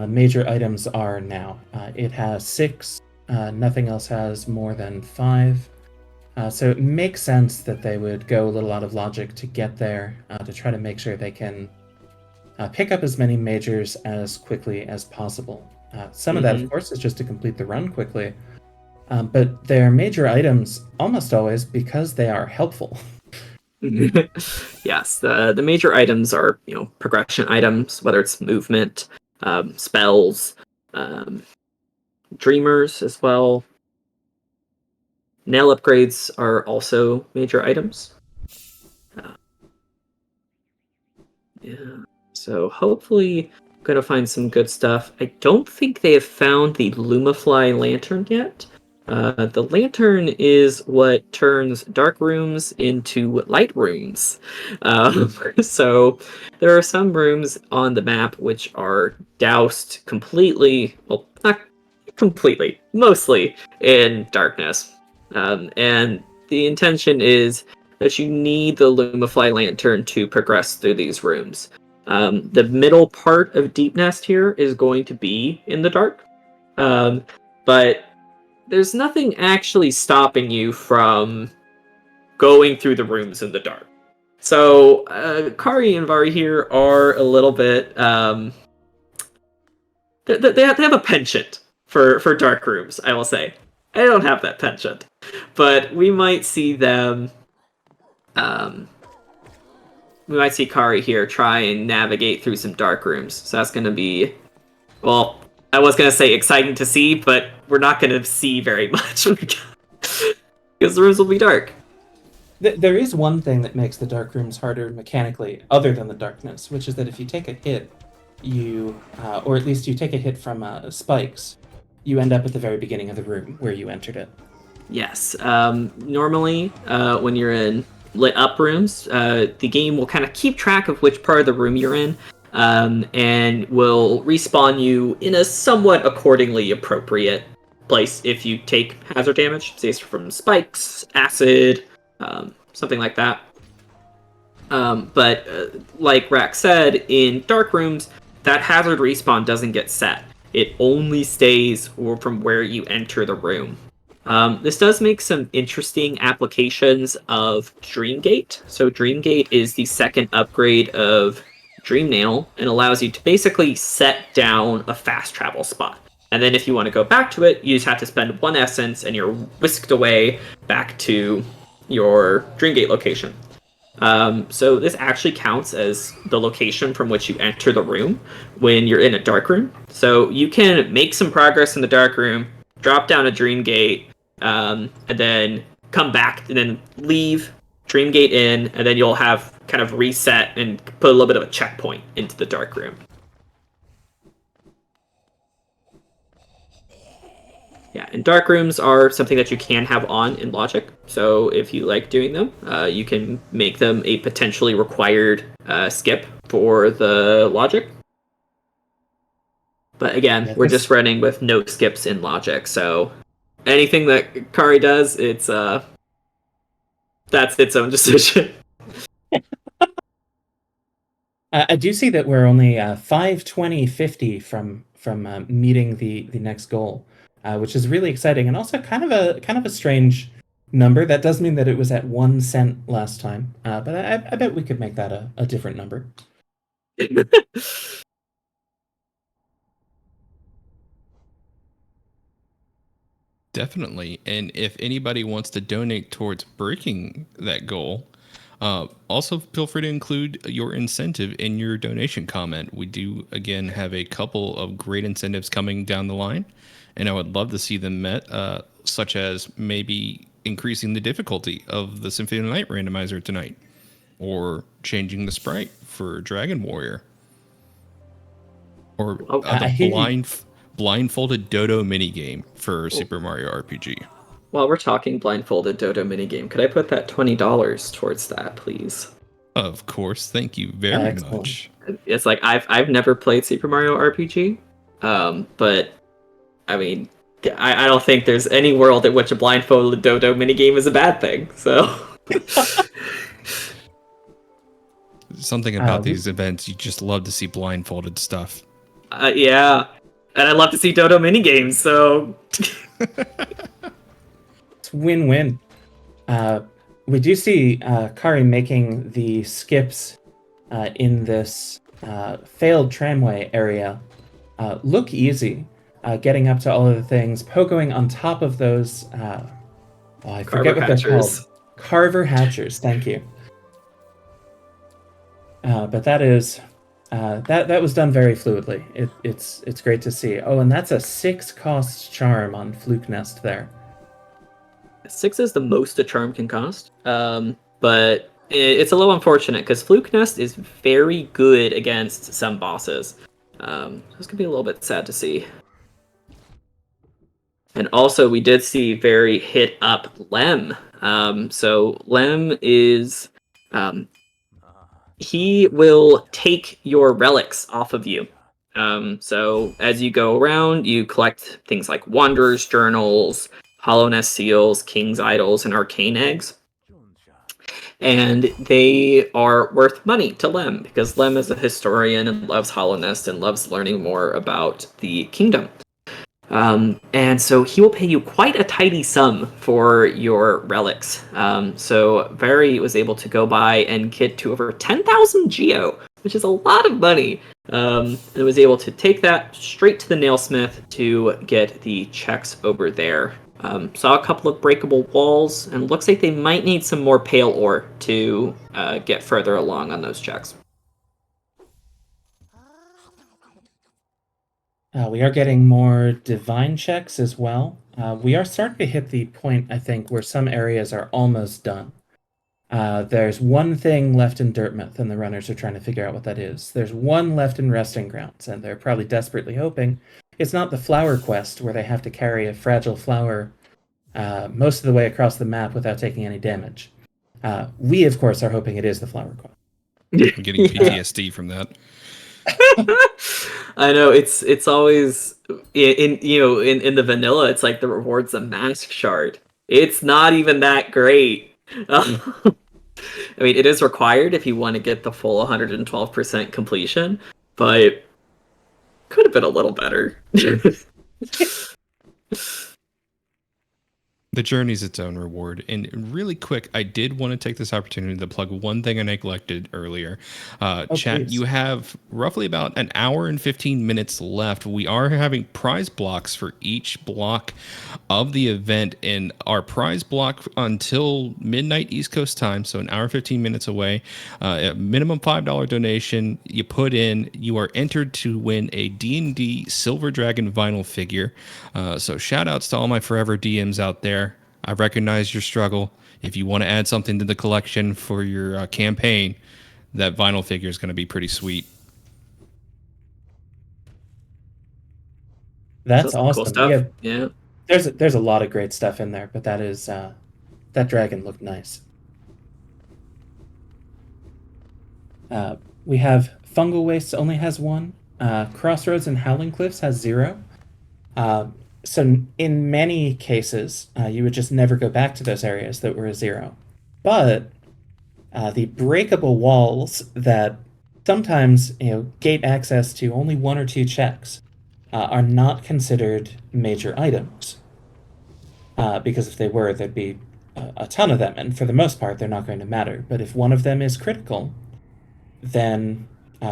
major items are now. It has 6. Nothing else has more than 5. So it makes sense that they would go a little out of logic to get there, to try to make sure they can pick up as many majors as quickly as possible. Some of that, of course, is just to complete the run quickly. But they're major items almost always because they are helpful. Yes, the major items are, progression items, whether it's movement, spells, dreamers as well. Nail upgrades are also major items. Yeah, so hopefully I'm going to find some good stuff. I don't think they have found the Lumafly lantern yet. The lantern is what turns dark rooms into light rooms. So there are some rooms on the map which are doused completely, well, not completely, mostly in darkness. And the intention is that you need the Lumafly lantern to progress through these rooms. The middle part of Deep Nest here is going to be in the dark, but there's nothing actually stopping you from going through the rooms in the dark. So Kari and Vari here are a little bit they have a penchant for dark rooms, I will say. I don't have that penchant, but we might see them. We might see Kari here try and navigate through some dark rooms. So that's going to be, well, I was going to say exciting to see, but we're not going to see very much because the rooms will be dark. There is one thing that makes the dark rooms harder mechanically, other than the darkness, which is that if you take a hit, or at least you take a hit from spikes, you end up at the very beginning of the room where you entered it. Yes. Normally, when you're in lit up rooms, the game will kind of keep track of which part of the room you're in, and will respawn you in a somewhat accordingly appropriate place if you take hazard damage, say from spikes, acid, something like that. But like Rax said, in dark rooms, that hazard respawn doesn't get set. It only stays from where you enter the room. This does make some interesting applications of Dreamgate. So Dreamgate is the second upgrade of Dreamnail and allows you to basically set down a fast travel spot. And then if you want to go back to it, you just have to spend 1 essence and you're whisked away back to your Dreamgate location. So this actually counts as the location from which you enter the room when you're in a dark room. So you can make some progress in the dark room, drop down a Dreamgate, and then come back and then leave Dreamgate in, and then you'll have kind of reset and put a little bit of a checkpoint into the dark room. Yeah, and dark rooms are something that you can have on in Logic. So if you like doing them, you can make them a potentially required skip for the Logic. But again, we're just running with no skips in Logic, so anything that Kari does, it's that's its own decision. I do see that we're only 5:20:50 from meeting the next goal, which is really exciting and also kind of a strange number. That does mean that it was at 1 cent last time, but I bet we could make that a different number. Definitely. And if anybody wants to donate towards breaking that goal, also feel free to include your incentive in your donation comment. We do, again, have a couple of great incentives coming down the line, and I would love to see them met, such as maybe increasing the difficulty of the Symphony of the Night randomizer tonight, or changing the sprite for Dragon Warrior, or the blindfolded dodo minigame for Super Mario RPG. While we're talking blindfolded dodo minigame, could I put that $20 towards that, please? Of course, thank you very much. It's like I've never played Super Mario RPG, but I mean, I don't think there's any world in which a blindfolded dodo minigame is a bad thing. So something about these events, you just love to see blindfolded stuff. Yeah, and I love to see dodo minigames. So it's win-win. We do see Kari making the skips in this failed tramway area look easy. Getting up to all of the things, pogoing on top of those. I forget what they're called. Carver hatchers. Thank you. But that is that was done very fluidly. It's great to see. Oh, and that's a 6-cost charm on Fluke Nest there. 6 is the most a charm can cost, but it's a little unfortunate because Fluke Nest is very good against some bosses. This could be a little bit sad to see. And also, we did see very hit up Lem. So Lem is he will take your relics off of you. So as you go around, you collect things like Wanderer's Journals, Hollow Nest Seals, King's Idols, and Arcane Eggs. And they are worth money to Lem, because Lem is a historian and loves Hollow Nest and loves learning more about the kingdom. And so he will pay you quite a tidy sum for your relics. So Very was able to go by and get to over 10,000 Geo, which is a lot of money. And was able to take that straight to the nailsmith to get the checks over there. Saw a couple of breakable walls, and looks like they might need some more pale ore to get further along on those checks. We are getting more divine checks as well. We are starting to hit the point, I think, where some areas are almost done. There's one thing left in Dirtmouth, and the runners are trying to figure out what that is. There's one left in Resting Grounds, and they're probably desperately hoping it's not the flower quest where they have to carry a fragile flower most of the way across the map without taking any damage. We, of course, are hoping it is the flower quest. I'm getting PTSD from that. I know it's always in the vanilla. It's like the reward's a mask shard. It's not even that great. I mean, it is required if you want to get the full 112% completion, but could have been a little better. The journey's its own reward. And really quick, I did want to take this opportunity to plug one thing I neglected earlier. Chat, please. You have roughly about an hour and 15 minutes left. We are having prize blocks for each block of the event, and our prize block until midnight East Coast time, so an hour and 15 minutes away, a minimum $5 donation you put in, you are entered to win a D&D Silver Dragon vinyl figure. So shout outs to all my forever DMs out there. I recognize your struggle. If you want to add something to the collection for your campaign, that vinyl figure is going to be pretty sweet. That's awesome. Cool stuff. Yeah. There's a lot of great stuff in there, but that is that dragon looked nice. We have Fungal Wastes only has 1. Crossroads and Howling Cliffs has 0. So in many cases, you would just never go back to those areas that were a 0. But the breakable walls that sometimes gate access to only 1 or 2 checks are not considered major items. Because if they were, there'd be a ton of them, and for the most part, they're not going to matter. But if one of them is critical, then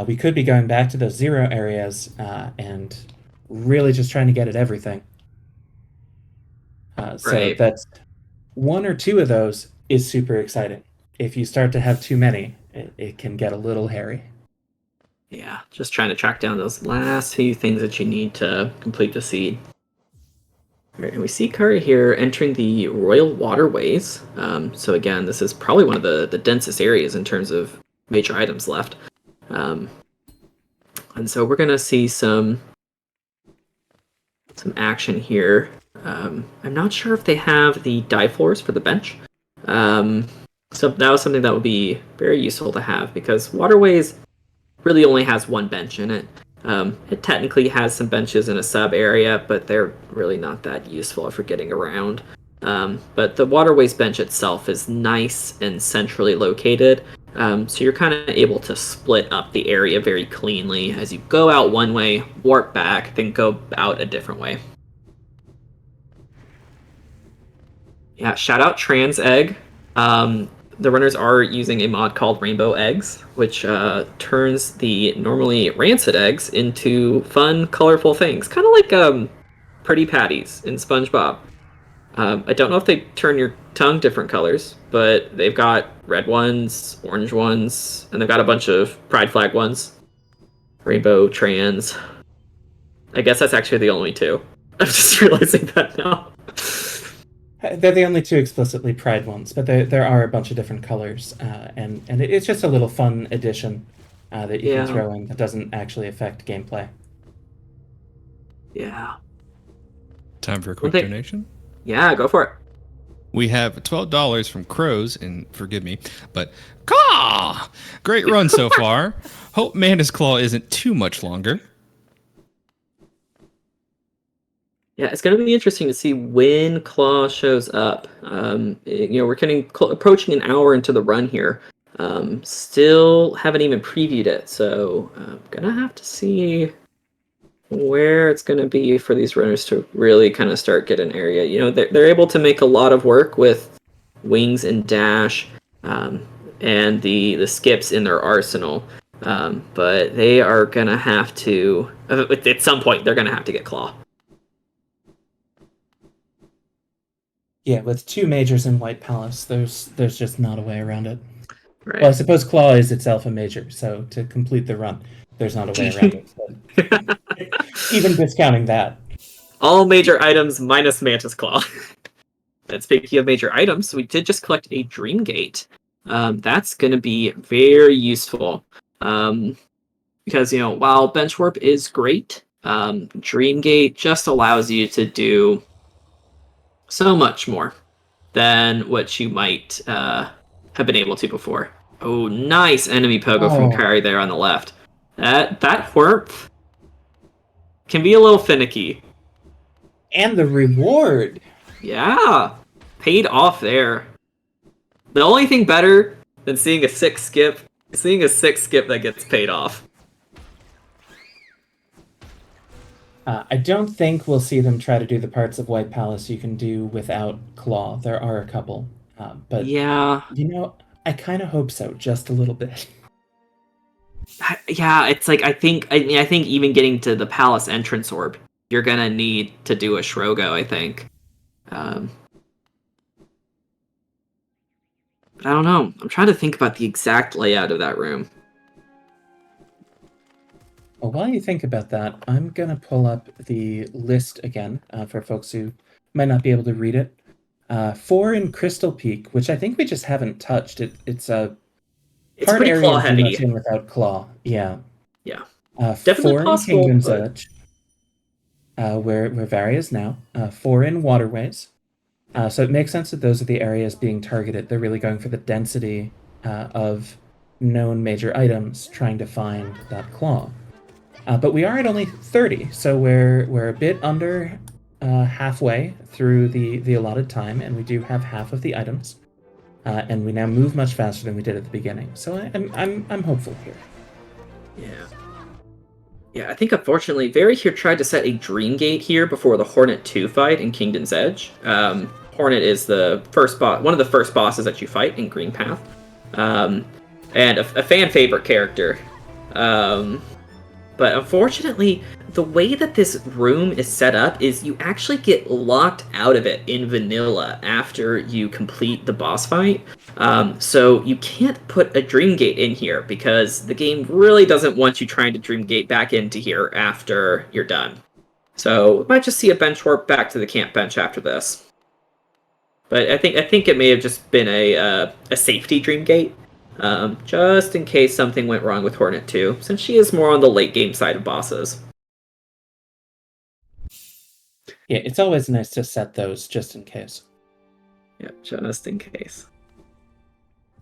we could be going back to those 0 areas and really just trying to get at everything. So Right. that's 1 or 2 of those is super exciting. If you start to have too many, it can get a little hairy. Yeah, just trying to track down those last few things that you need to complete the seed. Right, and we see Kari here entering the Royal Waterways. So again, this is probably one of the densest areas in terms of major items left. And so we're going to see some action here. I'm not sure if they have the die floors for the bench. So that was something that would be very useful to have, because Waterways really only has 1 bench in it. It technically has some benches in a sub area, but they're really not that useful for getting around. But the Waterways bench itself is nice and centrally located, so you're kind of able to split up the area very cleanly as you go out one way, warp back, then go out a different way. Yeah, shout out Trans Egg. The runners are using a mod called Rainbow Eggs, which turns the normally rancid eggs into fun, colorful things, kind of like Pretty Patties in SpongeBob. I don't know if they turn your tongue different colors, but they've got red ones, orange ones, and they've got a bunch of pride flag ones. Rainbow, trans. I guess that's actually the only 2. I'm just realizing that now. They're the only 2 explicitly pride ones, but there are a bunch of different colors, and it's just a little fun addition that you can throw in that doesn't actually affect gameplay. Yeah. Time for a quick donation? Yeah, go for it. We have $12 from Crows, and forgive me, but caw! Great run so far. Hope Mantis Claw isn't too much longer. Yeah, it's going to be interesting to see when Claw shows up. We're getting approaching an hour into the run here. Still haven't even previewed it, so I'm going to have to see where it's going to be for these runners to really kind of start getting area. They're able to make a lot of work with wings and dash and the skips in their arsenal. But they are going to have to, at some point, they're going to have to get Claw. Yeah, with 2 majors in White Palace, there's just not a way around it. Right. Well, I suppose Claw is itself a major, so to complete the run, there's not a way around it. But even discounting that. All major items minus Mantis Claw. And speaking of major items, we did just collect a Dream Gate. That's going to be very useful. Because, while Bench Warp is great, Dream Gate just allows you to do so much more than what you might have been able to before. Oh, nice enemy pogo from Kari there on the left. That warp can be a little finicky. And the reward. Yeah, paid off there. The only thing better than seeing a 6 skip is seeing a 6 skip that gets paid off. I don't think we'll see them try to do the parts of White Palace you can do without Claw. There are a couple. But, yeah, I kind of hope so, just a little bit. Yeah, it's like, I think even getting to the Palace entrance orb, you're going to need to do a Shrogo, I think. But I don't know. I'm trying to think about the exact layout of that room. Well, while you think about that, I'm going to pull up the list again for folks who might not be able to read it. 4 in Crystal Peak, which I think we just haven't touched. It's a It's hard pretty area claw heavy. in without Claw. Yeah. Yeah. 4 in Kingdom's but... Edge, where Varia is now. 4 in Waterways. So it makes sense that those are the areas being targeted. They're really going for the density of known major items, trying to find that Claw. But we are at only 30, so we're a bit under halfway through the allotted time, and we do have half of the items, and we now move much faster than we did at the beginning. So I'm hopeful here. Yeah, I think unfortunately, Very here tried to set a Dream Gate here before the Hornet 2 fight in Kingdom's Edge. Hornet is the first boss, one of the first bosses that you fight in Green Path, and a fan favorite character. But unfortunately, the way that this room is set up is you actually get locked out of it in vanilla after you complete the boss fight. So you can't put a Dream Gate in here because the game really doesn't want you trying to Dream Gate back into here after you're done. So we might just see a bench warp back to the camp bench after this. But I think it may have just been a safety Dream Gate. Just in case something went wrong with Hornet 2, since she is more on the late game side of bosses. Yeah, it's always nice to set those just in case. Yeah, just in case.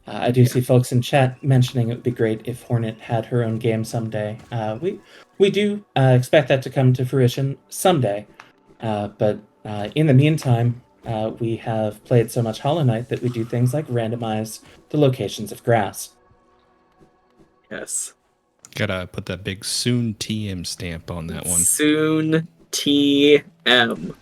I do see folks in chat mentioning it would be great if Hornet had her own game someday. We do expect that to come to fruition someday, but in the meantime, we have played so much Hollow Knight that we do things like randomize the locations of grass. Yes. Gotta put that big soon TM stamp on that one. Soon TM.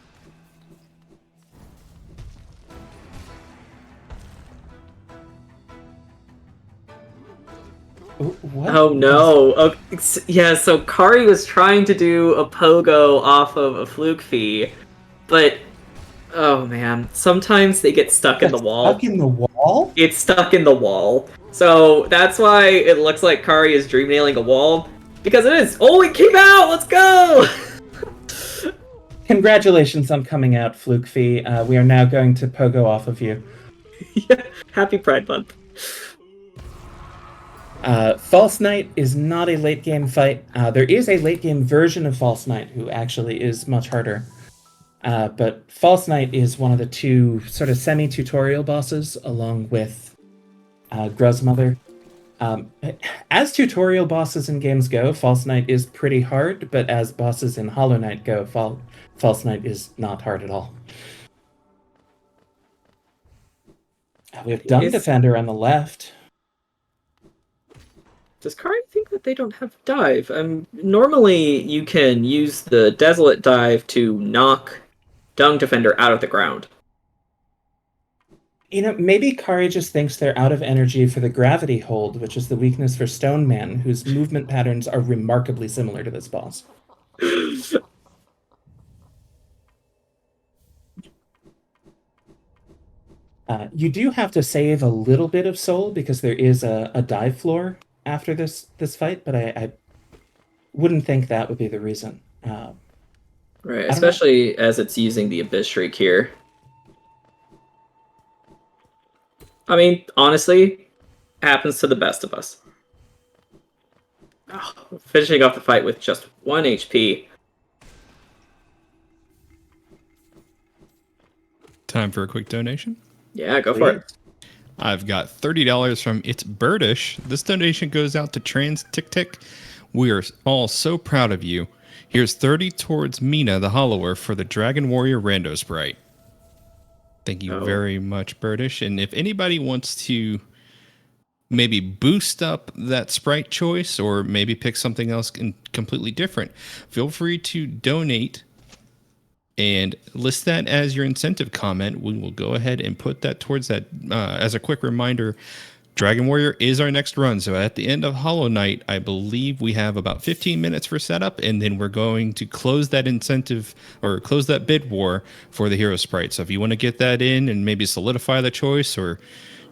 What? Oh no. Okay, yeah, so Kari was trying to do a pogo off of a fluke fee, but oh man, sometimes they get stuck in the wall. Stuck in the wall? It's stuck in the wall. So that's why it looks like Kari is dream nailing a wall. Because it is! Oh, it came out! Let's go! Congratulations on coming out, Fluke Fee. We are now going to pogo off of you. Yeah, happy Pride Month. False Knight is not a late game fight. There is a late game version of False Knight who actually is much harder. But False Knight is one of the two sort of semi-tutorial bosses along with Gruzmother. As tutorial bosses in games go, False Knight is pretty hard, but as bosses in Hollow Knight go, False Knight is not hard at all. We have Dung Defender on the left. Does Kari think that they don't have dive? Normally you can use the Desolate Dive to knock Dung Defender out of the ground. You know, maybe Kari just thinks they're out of energy for the Gravity Hold, which is the weakness for Stone Man, whose movement patterns are remarkably similar to this boss. You do have to save a little bit of soul because there is a dive floor after this fight, but I wouldn't think that would be the reason. Right, especially as it's using the Abyss Shriek here. I mean, honestly, happens to the best of us. Oh, finishing off the fight with just 1 HP. Time for a quick donation? Yeah, go for it. I've got $30 from It's Birdish. This donation goes out to Trans Tick Tick. We are all so proud of you. Here's 30 towards Mina the Hollower for the Dragon Warrior Rando Sprite. Thank you very much, Birdish. And if anybody wants to maybe boost up that sprite choice or maybe pick something else completely different, feel free to donate and list that as your incentive comment. We will go ahead and put that towards that. As a quick reminder, Dragon Warrior is our next run. So at the end of Hollow Knight, I believe we have about 15 minutes for setup, and then we're going to close that incentive or close that bid war for the hero sprite. So if you want to get that in and maybe solidify the choice or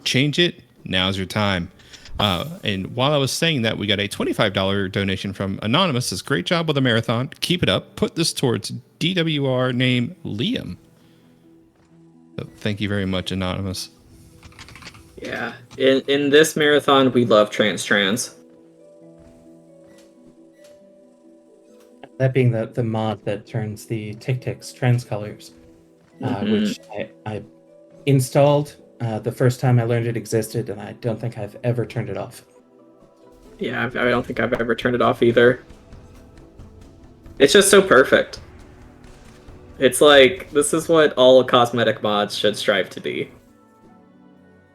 change it, now's your time. And while I was saying that, we got a $25 donation from Anonymous. Says, great job with the marathon. Keep it up. Put this towards DWR name Liam. So thank you very much, Anonymous. Yeah, in this marathon, we love trans. That being the mod that turns the Tick Ticks trans colors, which I installed the first time I learned it existed, and I don't think I've ever turned it off. Yeah, I don't think I've ever turned it off either. It's just so perfect. It's like, this is what all cosmetic mods should strive to be.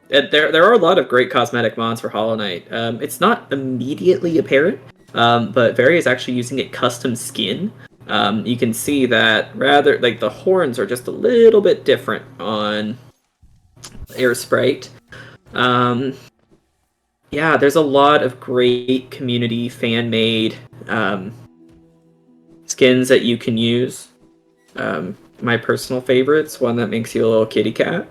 There are a lot of great cosmetic mods for Hollow Knight. It's not immediately apparent, but Vari is actually using a custom skin You can see that rather like the horns are just a little bit different on Air Sprite. Yeah, there's a lot of great community fan-made skins that you can use. My personal favorite's one that makes you a little kitty cat,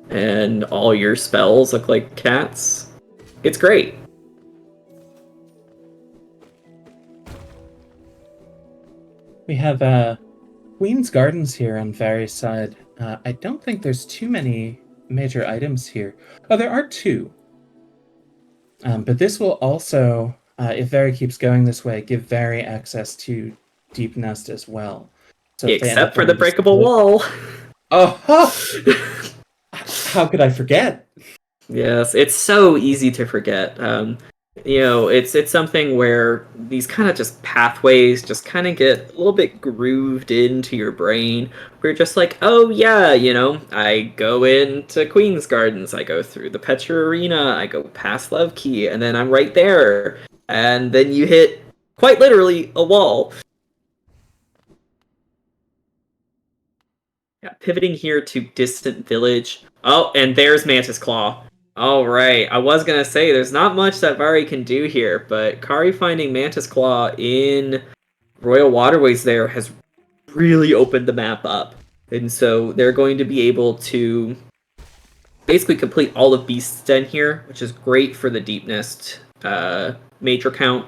and all your spells look like cats. It's great. We have Queen's Gardens here on Vary's side. I don't think there's too many major items here. Oh, there are two. But this will also, if Vary keeps going this way, give Vary access to Deep Nest as well. So Except for the breakable wall. Oh, how could I forget? Yes, it's so easy to forget. It's something where these kind of just pathways just kind of get a little bit grooved into your brain. Where you're just like, oh yeah, I go into Queen's Gardens, I go through the Petra Arena, I go past Love Key, and then I'm right there. And then you hit, quite literally, a wall. Yeah, pivoting here to Distant Village. Oh, and there's Mantis Claw. All right, I was gonna say there's not much that Vari can do here, but Kari finding Mantis Claw in Royal Waterways there has really opened the map up, and so they're going to be able to basically complete all of Beast's Den here, which is great for the Deep Nest major count.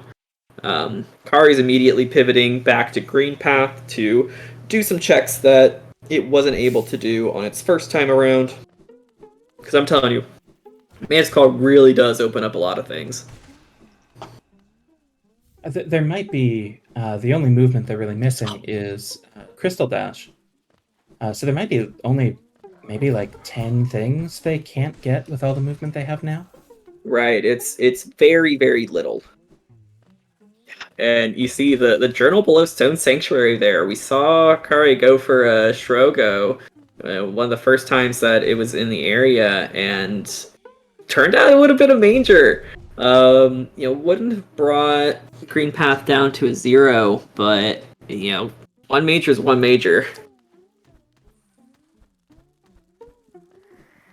Kari's immediately pivoting back to Green Path to do some checks that it wasn't able to do on its first time around. Because I'm telling you, Mantis Claw really does open up a lot of things. There might be the only movement they're really missing is Crystal Dash. So there might be only maybe like 10 things they can't get with all the movement they have now. Right, it's very, very little. And you see the Journal Below Stone Sanctuary there. We saw Kari go for a Shrogo one of the first times that it was in the area, and turned out it would have been a Manger. Wouldn't have brought Green Path down to a 0, but, one Manger is one Manger.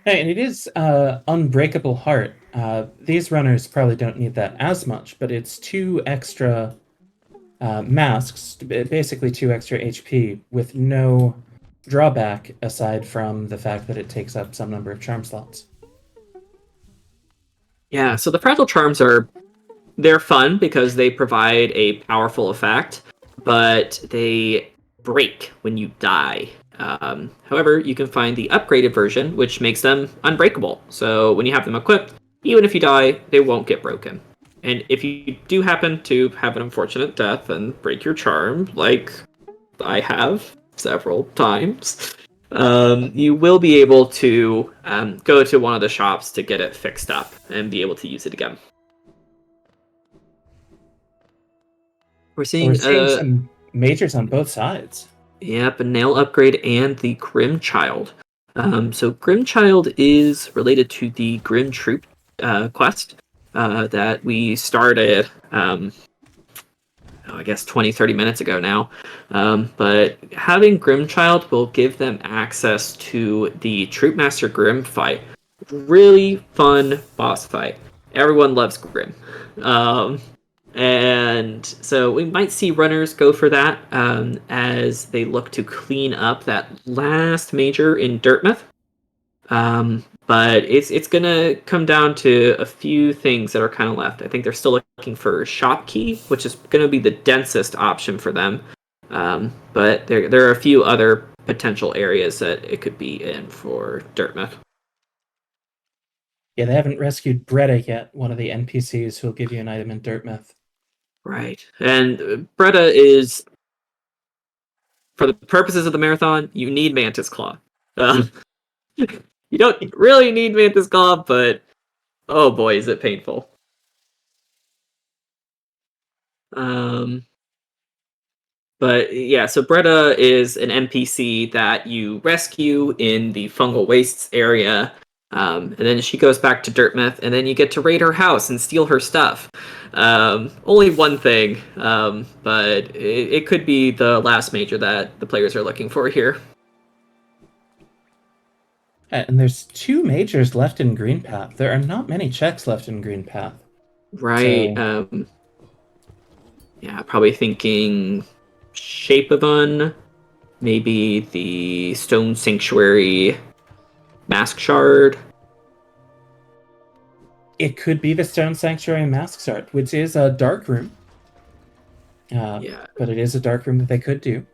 Hey, and it is Unbreakable Heart. These runners probably don't need that as much, but it's 2 extra masks, basically 2 extra HP, with no drawback aside from the fact that it takes up some number of charm slots. Yeah, so the Fragile Charms they're fun because they provide a powerful effect, but they break when you die. However, you can find the upgraded version, which makes them unbreakable. So when you have them equipped, even if you die, they won't get broken. And if you do happen to have an unfortunate death and break your charm, like I have several times, you will be able to go to one of the shops to get it fixed up and be able to use it again. We're seeing some majors on both sides. Yep, a nail upgrade and the Grim Child. So Grim Child is related to the Grim Troop quest that we started, I guess 20-30 minutes ago now. But having Grim Child will give them access to the Troopmaster Grim fight. Really fun boss fight. Everyone loves Grim. And so we might see runners go for that as they look to clean up that last major in Dirtmouth. But it's going to come down to a few things that are kind of left. I think they're still looking for Shop Key, which is going to be the densest option for them. But there are a few other potential areas that it could be in for Dirtmouth. Yeah, they haven't rescued Bretta yet, one of the NPCs who'll give you an item in Dirtmouth. Right. And Bretta is, for the purposes of the marathon, you need Mantis Claw. You don't really need Mantis Claw, but oh boy, is it painful. But yeah, so Bretta is an NPC that you rescue in the Fungal Wastes area. And then she goes back to Dirtmouth, and then you get to raid her house and steal her stuff. Only one thing, but it could be the last major that the players are looking for here. And there's 2 majors left in Green Path. There are not many checks left in Green Path. Right. So... yeah, probably thinking Shape of Un, maybe the Stone Sanctuary Mask Shard. It could be the Stone Sanctuary Mask Shard, which is a dark room. Yeah. But it is a dark room that they could do.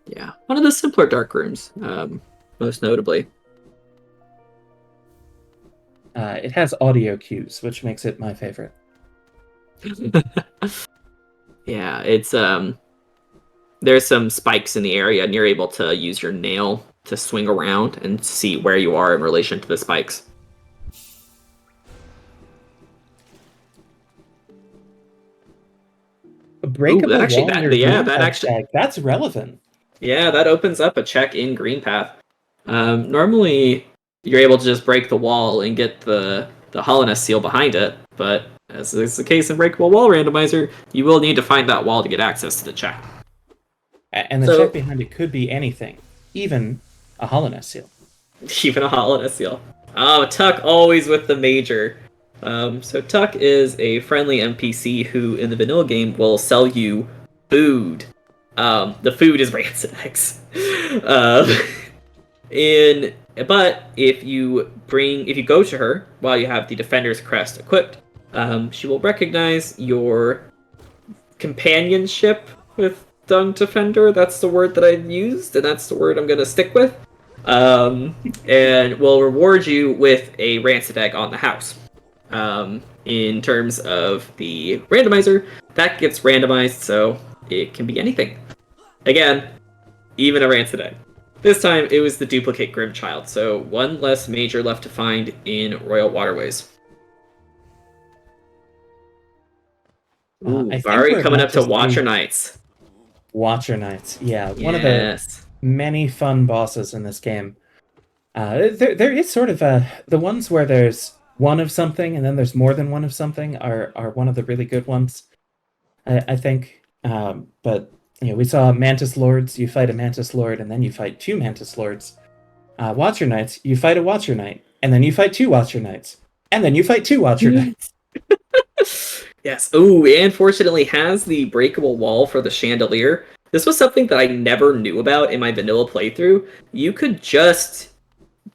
Yeah, one of the simpler dark rooms, most notably. It has audio cues, which makes it my favorite. Yeah, it's there's some spikes in the area, and you're able to use your nail to swing around and see where you are in relation to the spikes. A breakable Ooh, actually, wall that- near yeah, Green that Path actually- tag, that's relevant. Yeah, that opens up a check in Green Path. Normally, you're able to just break the wall and get the Hollowness seal behind it, but as is the case in Breakable Wall Randomizer, you will need to find that wall to get access to the check. And the check behind it could be anything, even a Hollowness seal. Even a Hollowness seal. Oh, Tuck always with the major. So Tuck is a friendly NPC who, in the vanilla game, will sell you food. The food is rancid eggs. But if you go to her while you have the Defender's Crest equipped, she will recognize your companionship with Dung Defender. That's the word that I used, and that's the word I'm going to stick with. And will reward you with a rancid egg on the house. In terms of the randomizer, that gets randomized, so it can be anything. Again, even a rancid egg. This time, it was the duplicate Grimchild, so one less major left to find in Royal Waterways. Ooh, Vari coming up to Watcher Knights. Watcher Knights, yeah. Yes. One of the many fun bosses in this game. There is sort of the ones where there's one of something and then there's more than one of something are one of the really good ones, I think. But we saw Mantis Lords. You fight a Mantis Lord and then you fight 2 Mantis Lords. Watcher Knights, you fight a Watcher Knight and then you fight 2 Watcher Knights and then you fight 2 Watcher Knights. Yes. Oh, and fortunately has the breakable wall for the chandelier. This was something that I never knew about in my vanilla playthrough. You could just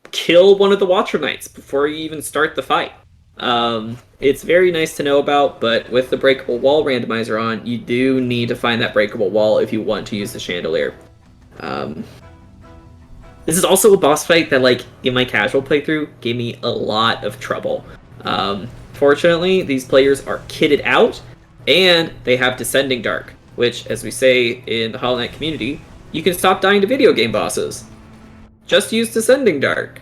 kill one of the Watcher Knights before you even start the fight. It's very nice to know about, but with the breakable wall randomizer on, you do need to find that breakable wall if you want to use the chandelier. This is also a boss fight that, like, in my casual playthrough, gave me a lot of trouble. Fortunately, these players are kitted out, and they have Descending Dark, which, as we say in the Hollow Knight community, you can stop dying to video game bosses. Just use Descending Dark.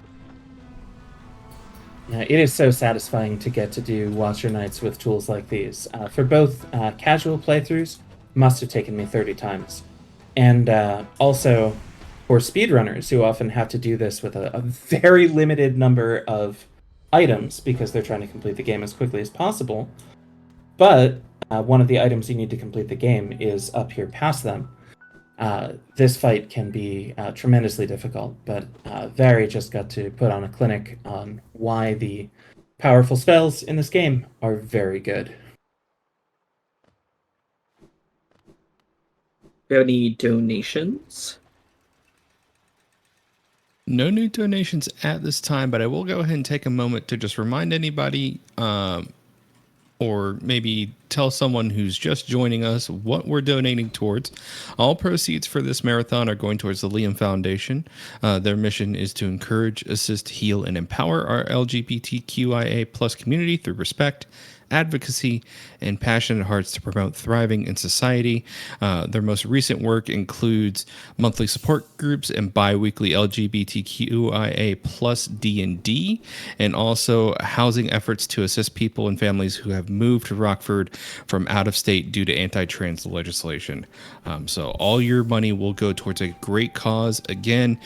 Yeah, it is so satisfying to get to do Watcher Knights with tools like these. For both casual playthroughs, must have taken me 30 times. And also for speedrunners who often have to do this with a very limited number of items because they're trying to complete the game as quickly as possible. But one of the items you need to complete the game is up here past them. This fight can be tremendously difficult, but Vari just got to put on a clinic on why the powerful spells in this game are very good. Do you have any donations? No new donations at this time, but I will go ahead and take a moment to just remind anybody or maybe tell someone who's just joining us what we're donating towards. All proceeds for this marathon are going towards the Liam Foundation. Their mission is to encourage, assist, heal, and empower our LGBTQIA+ community through respect, advocacy, and passionate hearts to promote thriving in society. Their most recent work includes monthly support groups and bi-weekly LGBTQIA plus D&D, and also housing efforts to assist people and families who have moved to Rockford from out of state due to anti-trans legislation. So all your money will go towards a great cause. Again,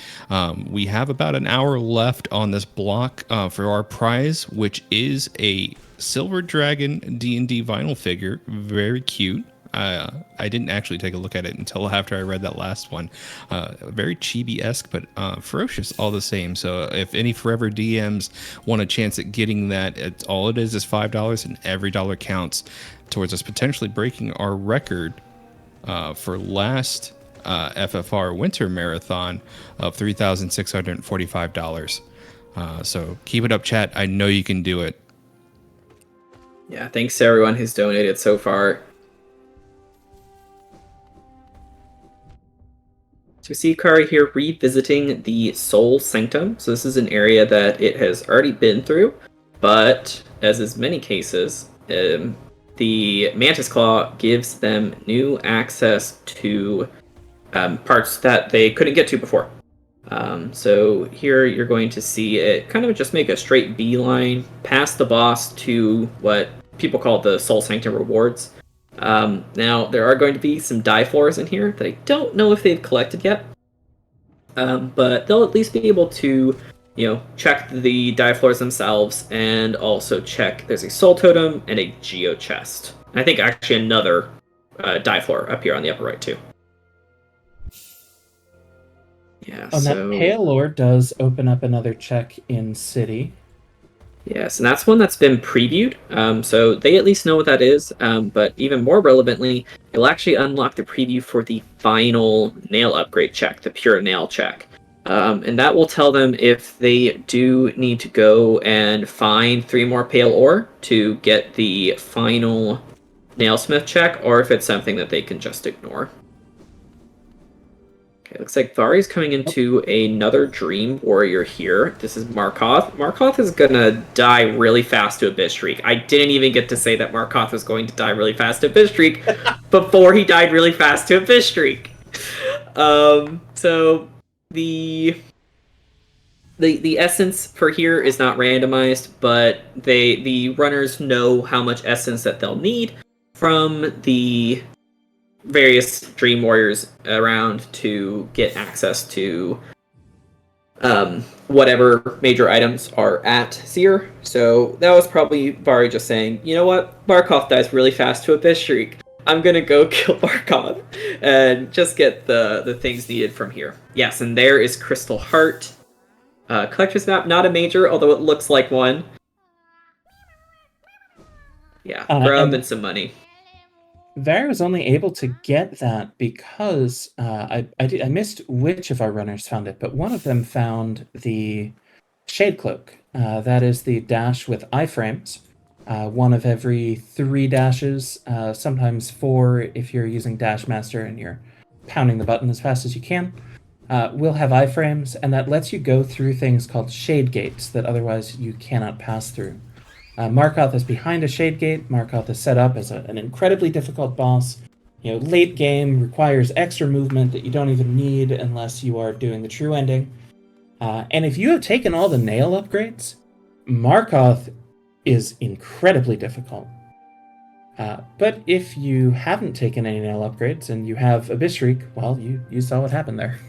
we have about an hour left on this block for our prize, which is a Silver Dragon D&D vinyl figure. Very cute. I didn't actually take a look at it until after I read that last one. Very chibi-esque, but ferocious all the same. So if any Forever DMs want a chance at getting that, all it is $5, and every dollar counts towards us potentially breaking our record for last FFR Winter Marathon of $3,645. So keep it up, chat. I know you can do it. Yeah, thanks to everyone who's donated so far. So we see Kari here revisiting the Soul Sanctum. So this is an area that it has already been through, but as is many cases, the Mantis Claw gives them new access to parts that they couldn't get to before. So here you're going to see it kind of just make a straight beeline past the boss to what people call the Soul Sanctum rewards. Now, there are going to be some die floors in here that I don't know if they've collected yet, but they'll at least be able to, check the die floors themselves and also check there's a soul totem and a geo chest. And I think actually another die floor up here on the upper right too. Yeah, that Pale Ore does open up another check in City. Yes, and that's one that's been previewed, so they at least know what that is, but even more relevantly, it'll actually unlock the preview for the final nail upgrade check, the pure nail check. And that will tell them if they do need to go and find 3 more Pale Ore to get the final nailsmith check, or if it's something that they can just ignore. Okay, looks like Vari's coming into another Dream Warrior here. This is Markoth. Markoth is gonna die really fast to Abyss Shriek. I didn't even get to say that Markoth was going to die really fast to Abyss Shriek before he died really fast to Abyss Shriek. So the essence for here is not randomized, but the runners know how much essence that they'll need from the various Dream Warriors around to get access to whatever major items are at Seer. So that was probably Vari just saying, you know what, Markoth dies really fast to Abyss Shriek. I'm gonna go kill Markoth and just get the things needed from here. Yes, and there is Crystal Heart. Collector's map, not a major, although it looks like one. Yeah, grub and some money. Var was only able to get that because I missed which of our runners found it, but one of them found the Shade Cloak. That is the dash with iframes. One of every 3 dashes, sometimes 4 if you're using Dash Master and you're pounding the button as fast as you can, will have iframes, and that lets you go through things called shade gates that otherwise you cannot pass through. Markoth is behind a shade gate. Markoth is set up as an incredibly difficult boss. Late game requires extra movement that you don't even need unless you are doing the true ending. And if you have taken all the nail upgrades, Markoth is incredibly difficult. But if you haven't taken any nail upgrades and you have Abyss Shriek, well, you saw what happened there.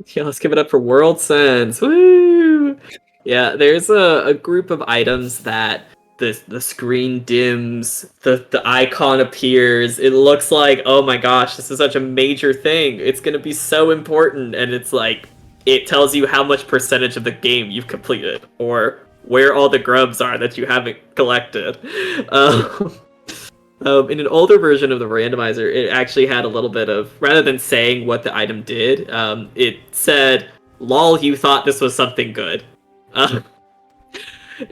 Yeah, let's give it up for World Sense. Woo! Yeah, there's a group of items that the screen dims, the icon appears. It looks like, oh my gosh, this is such a major thing. It's going to be so important. And it's like, it tells you how much percentage of the game you've completed or where all the grubs are that you haven't collected. In an older version of the randomizer, it actually had a little bit of, rather than saying what the item did, it said, lol, you thought this was something good.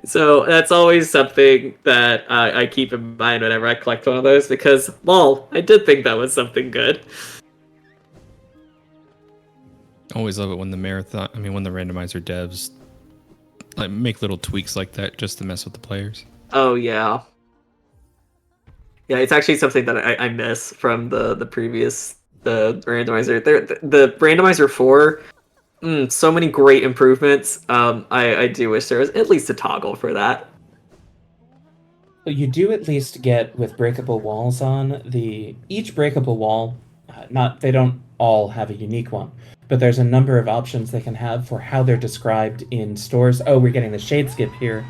So that's always something that I keep in mind whenever I collect one of those, because, lol, I did think that was something good. Always love it when the randomizer devs like make little tweaks like that just to mess with the players. Oh yeah, yeah. It's actually something that I miss from the previous the randomizer. The randomizer 4. So many great improvements. I do wish there was at least a toggle for that. But you do at least get with breakable walls on each breakable wall. They don't all have a unique one, but there's a number of options they can have for how they're described in stores. Oh, we're getting the shade skip here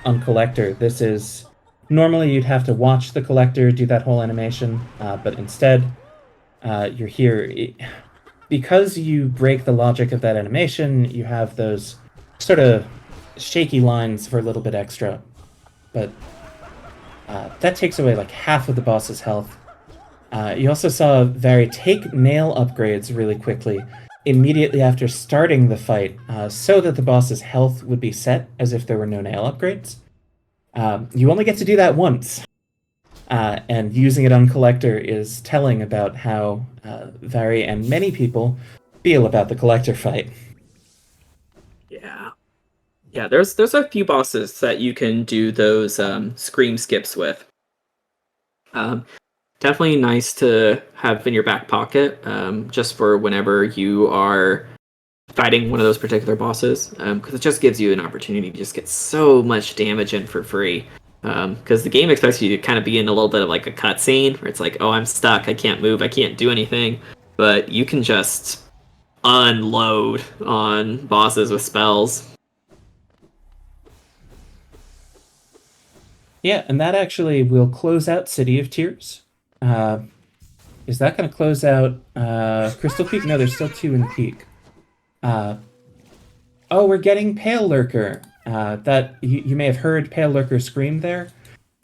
on collector. This is normally you'd have to watch the collector do that whole animation, but instead you're here. Because you break the logic of that animation, you have those sort of shaky lines for a little bit extra. But that takes away like half of the boss's health. You also saw Vari take nail upgrades really quickly immediately after starting the fight, so that the boss's health would be set as if there were no nail upgrades. You only get to do that once. And using it on Collector is telling about how Vari and many people feel about the Collector fight. Yeah. There's a few bosses that you can do those scream skips with. Definitely nice to have in your back pocket, just for whenever you are fighting one of those particular bosses, because it just gives you an opportunity to just get so much damage in for free. Because the game expects you to kind of be in a little bit of like a cutscene where it's like, oh, I'm stuck, I can't move, I can't do anything, but you can just unload on bosses with spells. Yeah, and that actually will close out City of Tears. Is that going to close out Crystal Peak? No, there's still 2 in Peak. Oh, we're getting Pale Lurker. That you may have heard Pale Lurker scream there.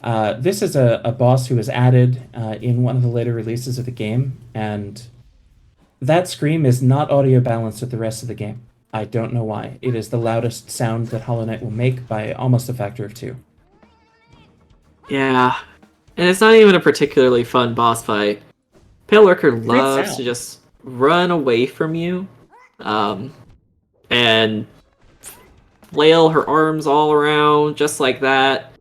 This is a boss who was added in one of the later releases of the game, and that scream is not audio balanced with the rest of the game. I don't know why. It is the loudest sound that Hollow Knight will make by almost a factor of 2. Yeah, and it's not even a particularly fun boss fight. Pale Lurker loves to just run away from you, and flail her arms all around just like that.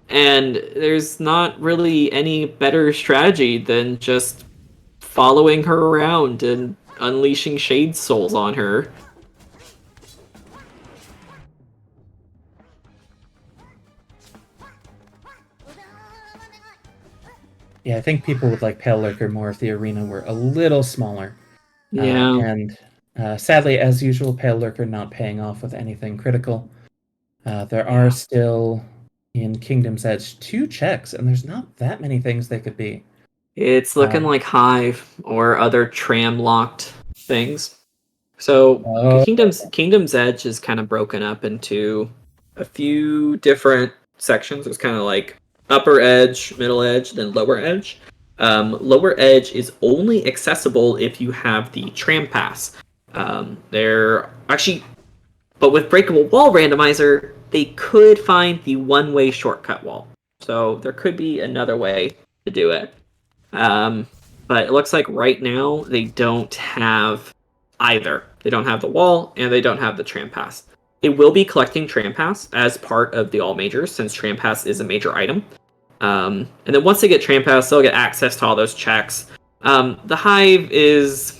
And there's not really any better strategy than just following her around and unleashing Shade Souls on her. Yeah, I think people would like Pale Lurker more if the arena were a little smaller. Yeah. And sadly, as usual, Pale Lurker not paying off with anything critical. There are still, in Kingdom's Edge, 2 checks, and there's not that many things they could be. It's looking like Hive or other tram-locked things. So Kingdom's Edge is kind of broken up into a few different sections. It's kind of like upper edge, middle edge, then lower edge. Lower edge is only accessible if you have the tram pass. They're actually, but with breakable wall randomizer, they could find the one-way shortcut wall. So there could be another way to do it. But it looks like right now they don't have either. They don't have the wall and they don't have the tram pass. They will be collecting tram pass as part of the all majors, since tram pass is a major item. And then once they get tram pass, they'll get access to all those checks. The Hive is...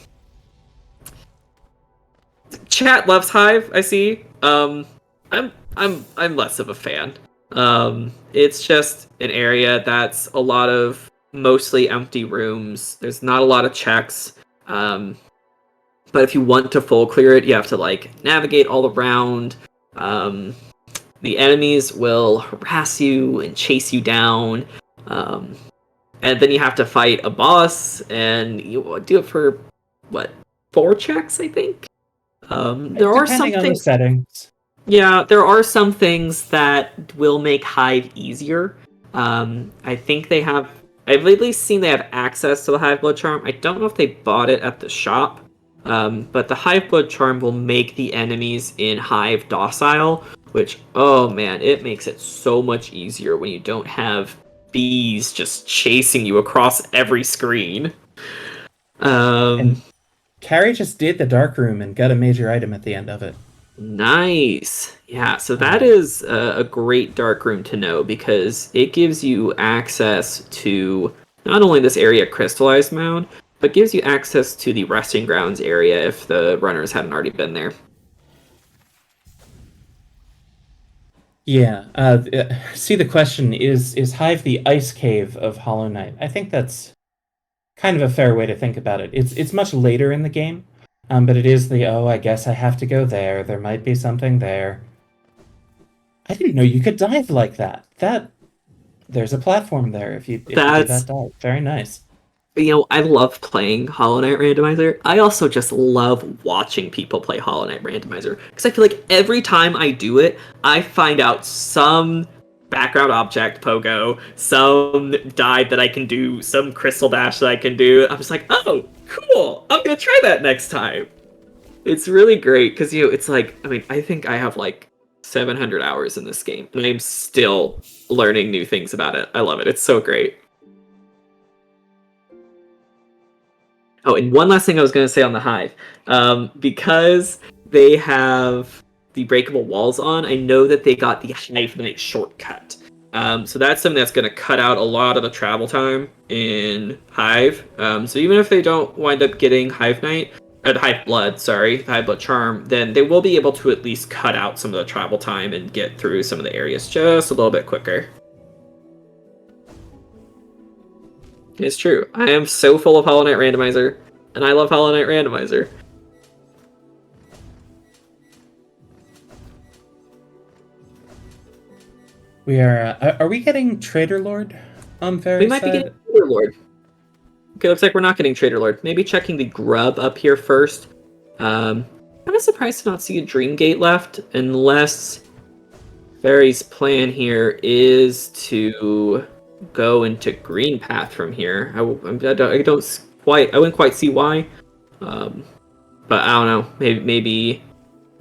Chat loves Hive, I see. I'm less of a fan. It's just an area that's a lot of mostly empty rooms. There's not a lot of checks. But if you want to full clear it, you have to like navigate all around. The enemies will harass you and chase you down. And then you have to fight a boss, and you do it for, 4 checks, I think? There are some Depending on the things... settings. Yeah, there are some things that will make Hive easier. I think they have... I've at least seen they have access to the Hive Blood Charm. I don't know if they bought it at the shop. But the Hive Blood Charm will make the enemies in Hive docile, which, oh man, it makes it so much easier when you don't have bees just chasing you across every screen. And Carrie just did the Dark Room and got a major item at the end of it. Nice. Yeah, so that is a great dark room to know because it gives you access to not only this area crystallized mound, but gives you access to the resting grounds area if the runners hadn't already been there. Yeah. See, the question is Hive the ice cave of Hollow Knight? I think that's kind of a fair way to think about it. It's much later in the game, but it is the, oh, I guess I have to go there. There might be something there. I didn't know you could dive like that. There's a platform there if you do that dive. Very nice. I love playing Hollow Knight Randomizer. I also just love watching people play Hollow Knight Randomizer because I feel like every time I do it, I find out some background object pogo, some dive that I can do, some crystal dash that I can do. I'm just like, oh, cool! I'm gonna try that next time. It's really great because it's like, I mean, I think I have like 700 hours in this game, and I'm still learning new things about it. I love it. It's so great. Oh, and one last thing I was going to say on the Hive. Because they have the breakable walls on, I know that they got the Hive Knight shortcut. So that's something that's going to cut out a lot of the travel time in Hive. So even if they don't wind up getting Hive Knight, or the Hive Blood, sorry, the Hive Blood Charm, then they will be able to at least cut out some of the travel time and get through some of the areas just a little bit quicker. It's true. I am so full of Hollow Knight Randomizer, and I love Hollow Knight Randomizer. We are we getting Trader Lord on Varys' We might be getting Trader Lord. Okay, looks like we're not getting Trader Lord. Maybe checking the grub up here first. Kind of surprised to not see a Dream Gate left, unless Varys' plan here is to go into Green Path from here. I wouldn't quite see why. But I don't know. Maybe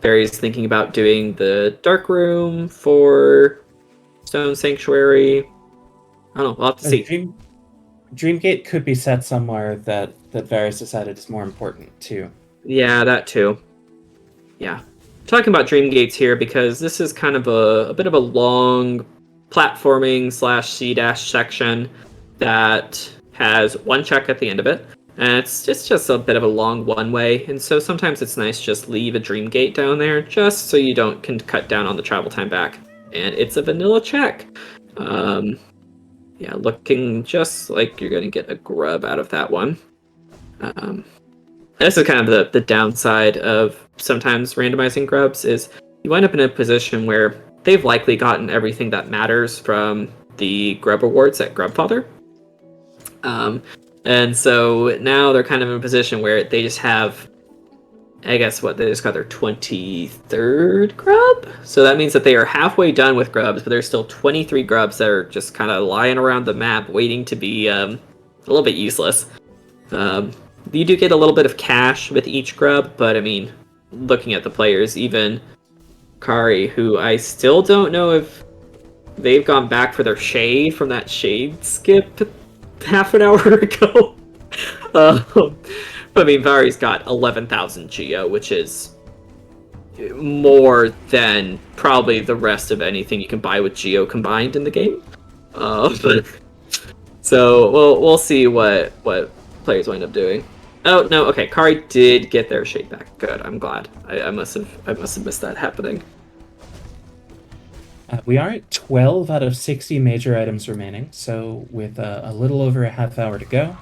Varys thinking about doing the Dark Room for Stone Sanctuary. I don't know. We'll have to see. Dreamgate could be set somewhere that Varys decided is more important too. Yeah, that too. Yeah. Talking about Dreamgates here because this is kind of a bit of a long platforming / C-dash section that has one check at the end of it. And it's just a bit of a long one-way, and so sometimes it's nice just leave a Dream Gate down there just so you can cut down on the travel time back. And it's a vanilla check. Yeah, looking just like you're going to get a grub out of that one. This is kind of the downside of sometimes randomizing grubs is you wind up in a position where they've likely gotten everything that matters from the grub rewards at Grubfather. And so now they're kind of in a position where they just have, I guess they just got their 23rd grub? So that means that they are halfway done with grubs, but there's still 23 grubs that are just kind of lying around the map waiting to be a little bit useless. You do get a little bit of cash with each grub, but I mean, looking at the players, even Kari, who I still don't know if they've gone back for their shade from that shade skip half an hour ago. I mean, Vari's got 11,000 Geo, which is more than probably the rest of anything you can buy with Geo combined in the game. So we'll see what players wind up doing. Oh no, okay, Kari did get their shade back. Good, I'm glad. I must have missed that happening. We are at 12 out of 60 major items remaining, so with a little over a half hour to go,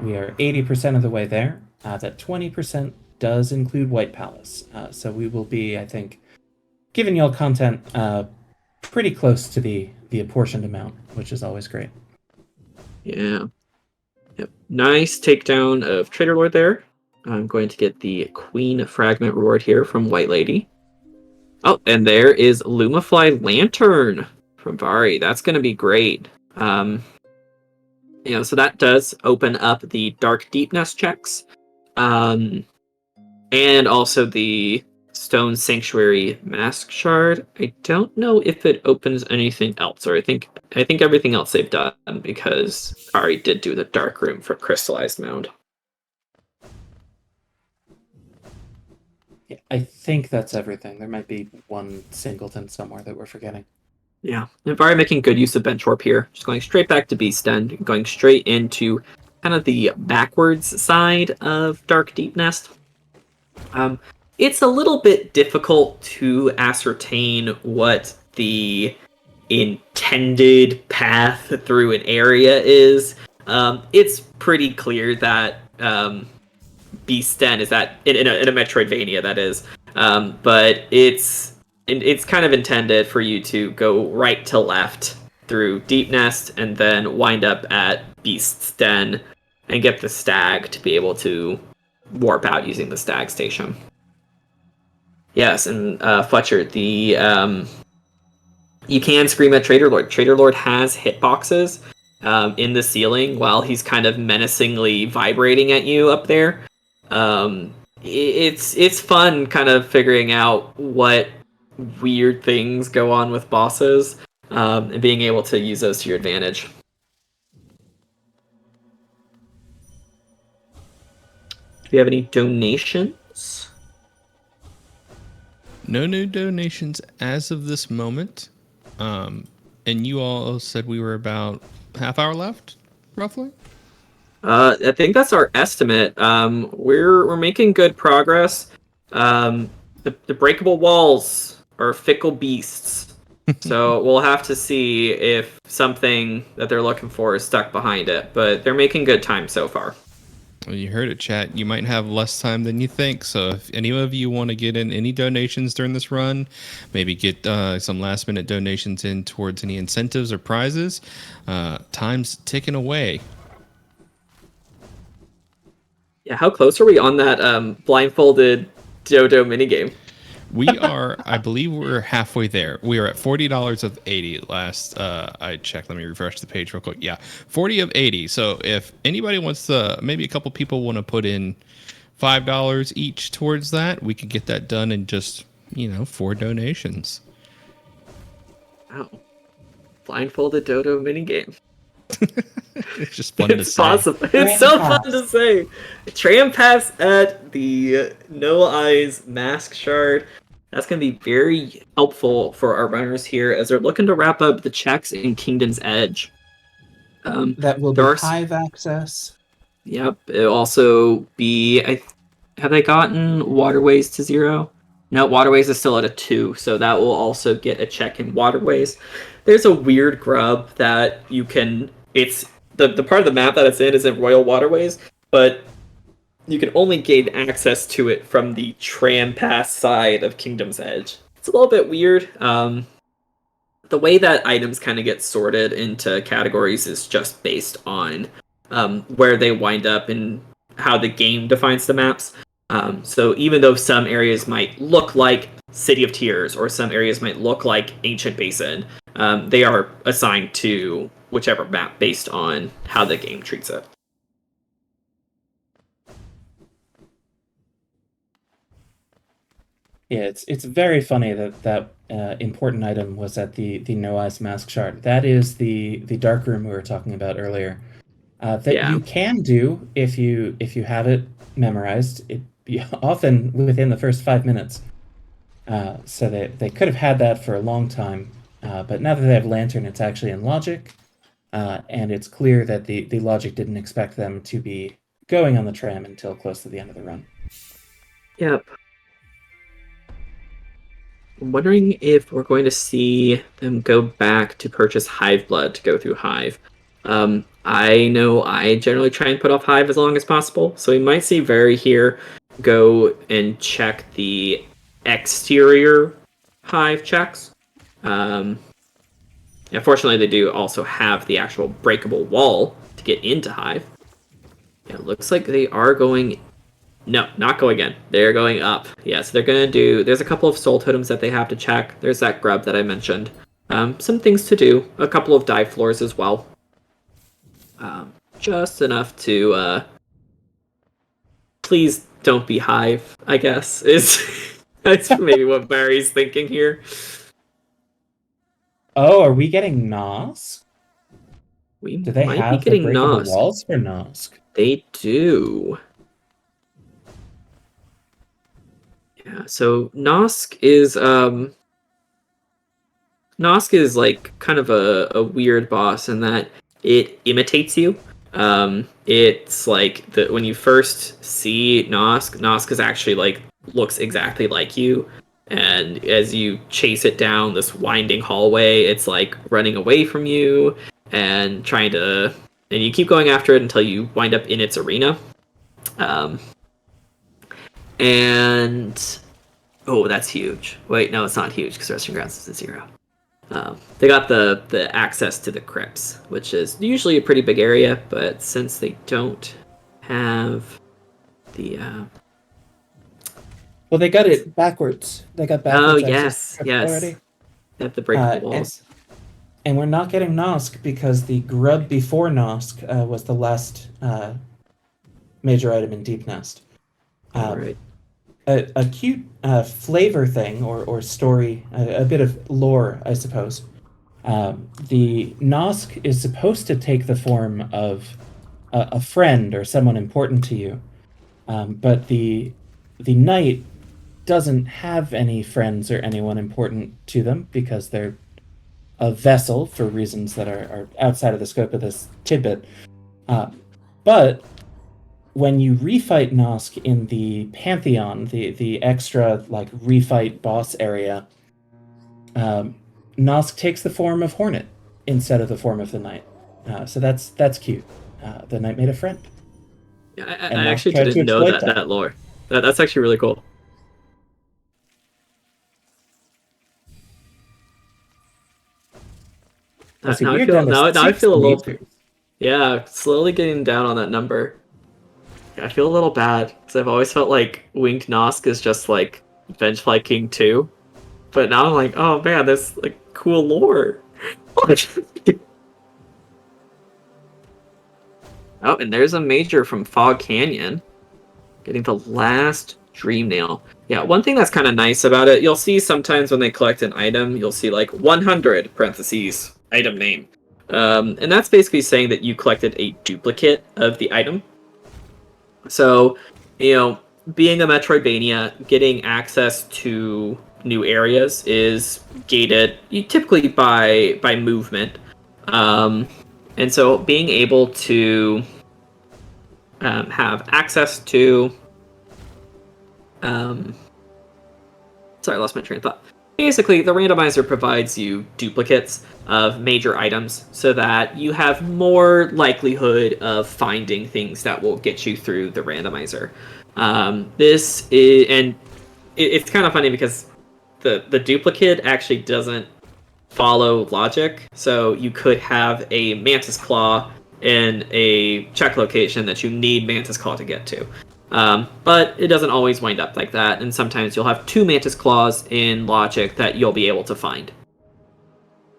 we are 80% of the way there. That 20% does include White Palace, so we will be, I think, giving y'all content pretty close to the apportioned amount, which is always great. Yeah. Yep. Nice takedown of Trader Lord there. I'm going to get the Queen Fragment reward here from White Lady. Oh, and there is Lumafly Lantern from Vari. That's going to be great. So that does open up the Dark Deepness checks. And also the Stone Sanctuary Mask Shard. I don't know if it opens anything else, or I think everything else they've done because Ari did do the Dark Room for Crystallized Mound. I think that's everything. There might be one singleton somewhere that we're forgetting. Yeah, and Vari making good use of bench warp here. Just going straight back to Beast Den, going straight into kind of the backwards side of Dark Deep Nest. It's a little bit difficult to ascertain what the intended path through an area is. It's pretty clear that Beast Den is that in a Metroidvania, that is, but it's kind of intended for you to go right to left through Deep Nest and then wind up at Beast's Den and get the stag to be able to warp out using the stag station. Yes, and Fletcher, you can scream at Trader Lord. Trader Lord has hitboxes in the ceiling while he's kind of menacingly vibrating at you up there. It's fun kind of figuring out what weird things go on with bosses and being able to use those to your advantage. Do you have any donations? No new donations as of this moment. And you all said we were about half hour left, roughly? I think that's our estimate. We're making good progress. The breakable walls are fickle beasts, so we'll have to see if something that they're looking for is stuck behind it. But they're making good time so far. Well, you heard it, chat. You might have less time than you think. So if any of you want to get in any donations during this run, maybe get some last minute donations in towards any incentives or prizes, time's ticking away. Yeah, how close are we on that blindfolded Dodo minigame? We are, I believe we're halfway there. We are at $40 of 80 last I checked. Let me refresh the page real quick. Yeah, 40 of 80. So if anybody wants to, maybe a couple people want to put in $5 each towards that, we could get that done in just, 4 donations. Wow. Blindfolded Dodo minigame. It's just fun to say. Possible. It's so fun to say. Tram pass at the No Eyes Mask Shard. That's going to be very helpful for our runners here as they're looking to wrap up the checks in Kingdom's Edge. That will be Hive access. Yep. It'll also be... have they gotten Waterways to 0? No, Waterways is still at a 2, so that will also get a check in Waterways. There's a weird grub that you can... It's the part of the map that it's in is in Royal Waterways, but you can only gain access to it from the tram pass side of Kingdom's Edge. It's a little bit weird. The way that items kind of get sorted into categories is just based on where they wind up and how the game defines the maps. So even though some areas might look like City of Tears or some areas might look like Ancient Basin, they are assigned to whichever map based on how the game treats it. Yeah, it's very funny that important item was at the No Eyes Mask Shard. That is the dark room we were talking about earlier. You can do if you have it memorized. It often within the first 5 minutes. So they could have had that for a long time, but now that they have Lantern, it's actually in logic, and it's clear that the logic didn't expect them to be going on the tram until close to the end of the run. Yep. I'm wondering if we're going to see them go back to purchase Hive Blood to go through Hive. I know I generally try and put off Hive as long as possible, so we might see Very here go and check the exterior Hive checks. Unfortunately, they do also have the actual breakable wall to get into Hive. It looks like they are going... No, not going in. They're going up. Yes, they're going to do... There's a couple of soul totems that they have to check. There's that grub that I mentioned. Some things to do. A couple of dive floors as well. Just enough to... Please don't be Hive, I guess. That's maybe what Barry's thinking here. Oh, are we getting Nosk? Do they have the breakable walls for Nosk? They do. Yeah, so Nosk is like kind of a weird boss in that it imitates you. It's like when you first see Nosk is actually like looks exactly like you, and as you chase it down this winding hallway, it's like running away from you and and you keep going after it until you wind up in its arena. Um, and oh, that's huge. Wait, no, it's not huge because Resting Grounds is a 0. They got the access to the crypts, which is usually a pretty big area, but since they don't have the Well, they got it backwards. They got oh backwards access yes, yes, already. they have the breakable walls. And we're not getting Nosk because the grub before Nosk was the last major item in Deep Nest. All right. A cute flavor thing or story, a bit of lore, I suppose. The Nosk is supposed to take the form of a friend or someone important to you, but the knight doesn't have any friends or anyone important to them because they're a vessel for reasons that are outside of the scope of this tidbit. But when you refight Nosk in the Pantheon, the extra like refight boss area, Nosk takes the form of Hornet instead of the form of the Knight. So that's cute. The Knight made a friend. Yeah, I actually didn't know that lore. That's actually really cool. Now I feel a little. Yeah, slowly getting down on that number. I feel a little bad because I've always felt like Winged Nosk is just like Vengefly King 2, but now I'm like, oh man, there's like cool lore. Oh, and there's a major from Fog Canyon, getting the last Dream Nail. Yeah, one thing that's kind of nice about it, you'll see sometimes when they collect an item, you'll see like 100 parentheses item name, and that's basically saying that you collected a duplicate of the item. So, being a Metroidvania, getting access to new areas is gated typically by movement, and so being able to have access to sorry, I lost my train of thought. Basically, the randomizer provides you duplicates of major items so that you have more likelihood of finding things that will get you through the randomizer. It's kind of funny because the duplicate actually doesn't follow logic. So you could have a Mantis Claw in a check location that you need Mantis Claw to get to. But it doesn't always wind up like that, and sometimes you'll have 2 Mantis Claws in logic that you'll be able to find.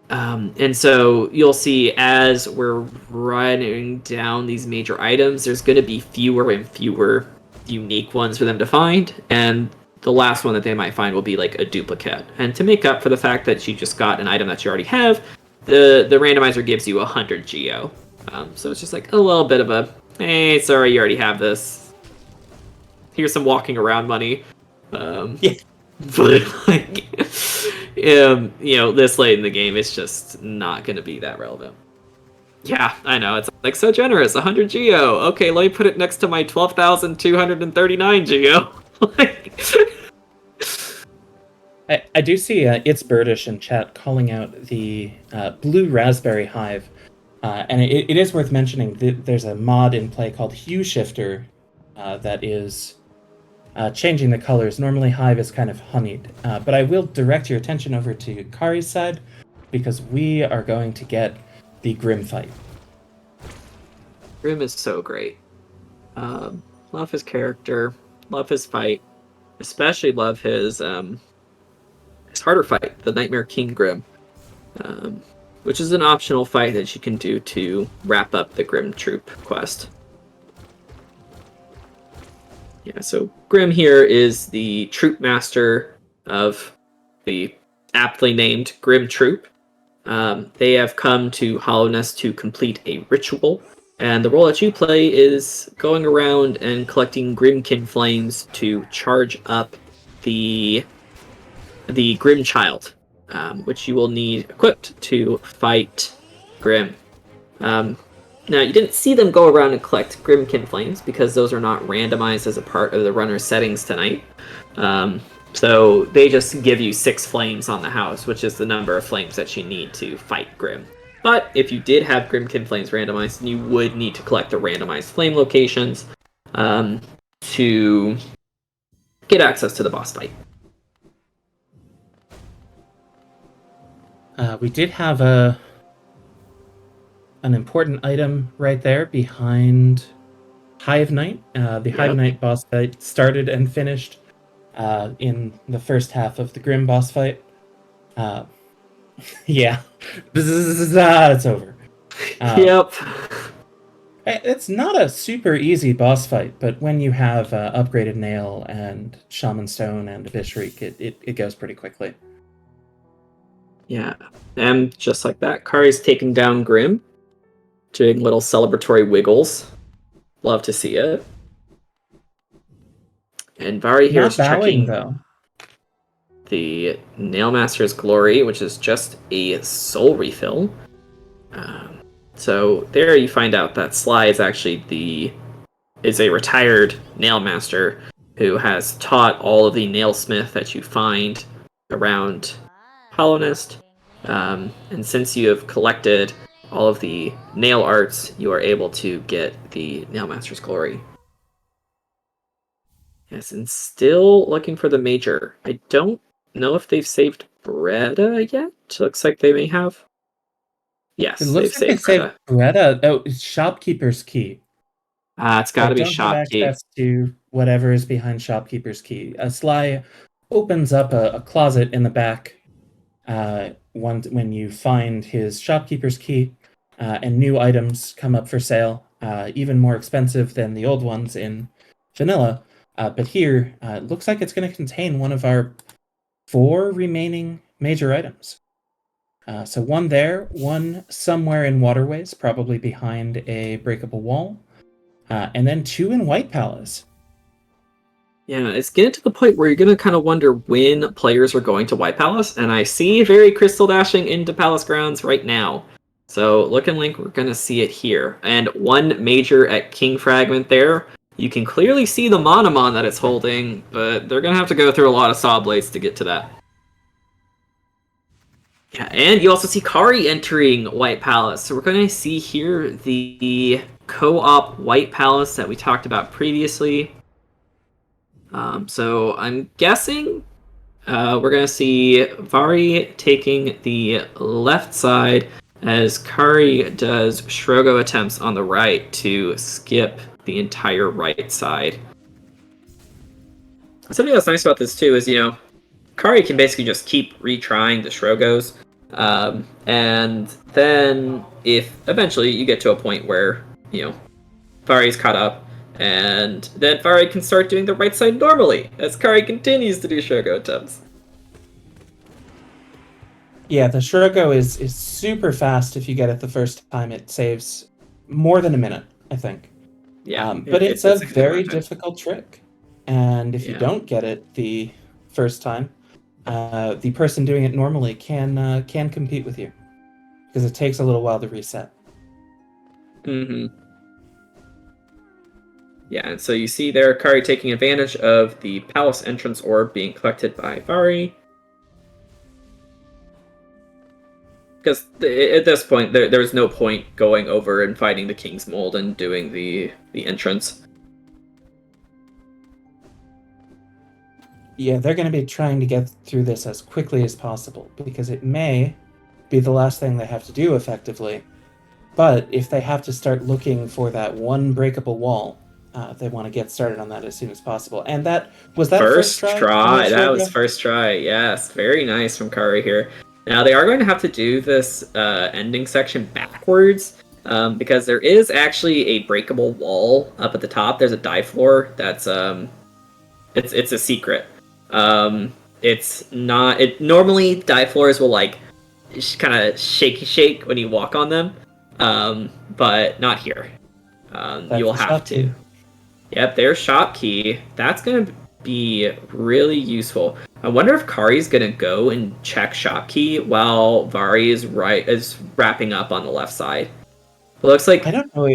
And so you'll see as we're running down these major items, there's going to be fewer and fewer unique ones for them to find, and the last one that they might find will be like a duplicate. And to make up for the fact that you just got an item that you already have, the randomizer gives you 100 geo. So it's just like a little bit of a, hey, sorry, you already have this. Here's some walking around money. Yeah. But like, this late in the game, it's just not going to be that relevant. Yeah, I know. It's like so generous, 100 geo. Okay, let me put it next to my 12,239 geo. I do see It's Birdish in chat calling out the Blue Raspberry Hive. And it is worth mentioning that there's a mod in play called Hue Shifter that is changing the colors. Normally Hive is kind of honeyed, but I will direct your attention over to Kari's side because we are going to get the Grim fight. Grim is so great. Love his character, love his fight, especially love his harder fight, the Nightmare King Grim, which is an optional fight that you can do to wrap up the Grim Troop quest. Yeah, so Grim here is the troop master of the aptly named Grim Troop. They have come to Hollowness to complete a ritual, and the role that you play is going around and collecting Grimkin flames to charge up the Grim Child, which you will need equipped to fight Grim. Now, you didn't see them go around and collect Grimkin Flames because those are not randomized as a part of the runner's settings tonight. So they just give you 6 flames on the house, which is the number of flames that you need to fight Grim. But if you did have Grimkin Flames randomized, you would need to collect the randomized flame locations to get access to the boss fight. We did have an important item right there behind Hive Knight. The Hive Knight boss fight started and finished in the first half of the Grim boss fight. Yeah. It's over. Yep. It's not a super easy boss fight, but when you have upgraded Nail and Shaman Stone and Abyss Shriek, it goes pretty quickly. Yeah. And just like that, Kari's taking down Grim, doing little celebratory wiggles. Love to see it. And Vari here is checking though. The Nailmaster's Glory, which is just a soul refill. So there you find out that Sly is actually is a retired Nailmaster who has taught all of the nailsmith that you find around Hollownest. And since you have collected all of the nail arts, you are able to get the Nailmaster's Glory. Yes, and still looking for the Major. I don't know if they've saved Breda yet. Looks like they may have. Yes, it looks like they saved Breda. Oh, it's Shopkeeper's Key. It's got to be Shopkeeper. Access to whatever is behind Shopkeeper's Key. Sly opens up a closet in the back when you find his Shopkeeper's Key, and new items come up for sale, even more expensive than the old ones in vanilla. But here, it looks like it's going to contain one of our 4 remaining major items. So one there, one somewhere in Waterways, probably behind a breakable wall, and then 2 in White Palace. Yeah, it's getting to the point where you're going to kind of wonder when players are going to White Palace, and I see Very Crystal dashing into Palace Grounds right now. So looking like we're going to see it here. And 1 major at King Fragment there. You can clearly see the Monomon that it's holding, but they're going to have to go through a lot of Saw Blades to get to that. Yeah, and you also see Kari entering White Palace. So we're going to see here the co-op White Palace that we talked about previously. So I'm guessing we're going to see Vari taking the left side as Kari does Shrogo attempts on the right to skip the entire right side. Something that's nice about this too is, Kari can basically just keep retrying the Shrogos. And then if eventually you get to a point where, Vari's caught up, and then Vari can start doing the right side normally, as Kari continues to do Shrogo attempts. Yeah, the Shrogo is super fast if you get it the first time. It saves more than a minute, I think. Yeah, but it's a very difficult trick. And if you don't get it the first time, the person doing it normally can compete with you. Because it takes a little while to reset. Mm-hmm. Yeah, and so you see there Kari taking advantage of the palace entrance orb being collected by Vari. Because at this point, there's no point going over and fighting the King's Mold and doing the entrance. Yeah, they're going to be trying to get through this as quickly as possible, because it may be the last thing they have to do effectively. But if they have to start looking for that one breakable wall, they want to get started on that as soon as possible. And that was that first try? That was first try, yes. Very nice from Kari here. Now, they are going to have to do this ending section backwards, because there is actually a breakable wall up at the top. There's a dive floor that's, it's a secret. It's not, normally dive floors will, kind of shake when you walk on them, but not here. You will have to. Yep, there's shop key. That's going to be really useful. I wonder if Kari's gonna go and check Shopkey while Vari is wrapping up on the left side. It looks like I don't know.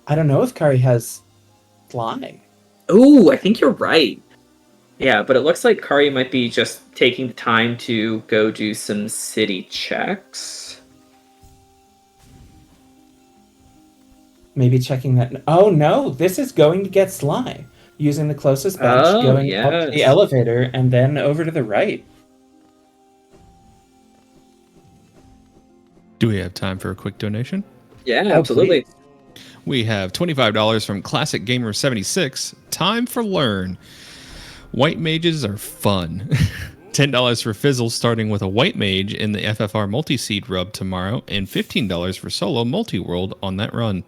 I don't know if Kari has fly. Oh, I think you're right. Yeah, but it looks like Kari might be just taking the time to go do some city checks. Maybe checking that. Oh no, this is going to get Sly. Using the closest bench, going up to the elevator, and then over to the right. Do we have time for a quick donation? Yeah, absolutely. Please. We have $25 from Classic Gamer 76. Time for Learn. White mages are fun. $10 for Fizzle, starting with a white mage in the FFR multi-seed rub tomorrow, and $15 for solo multi-world on that run.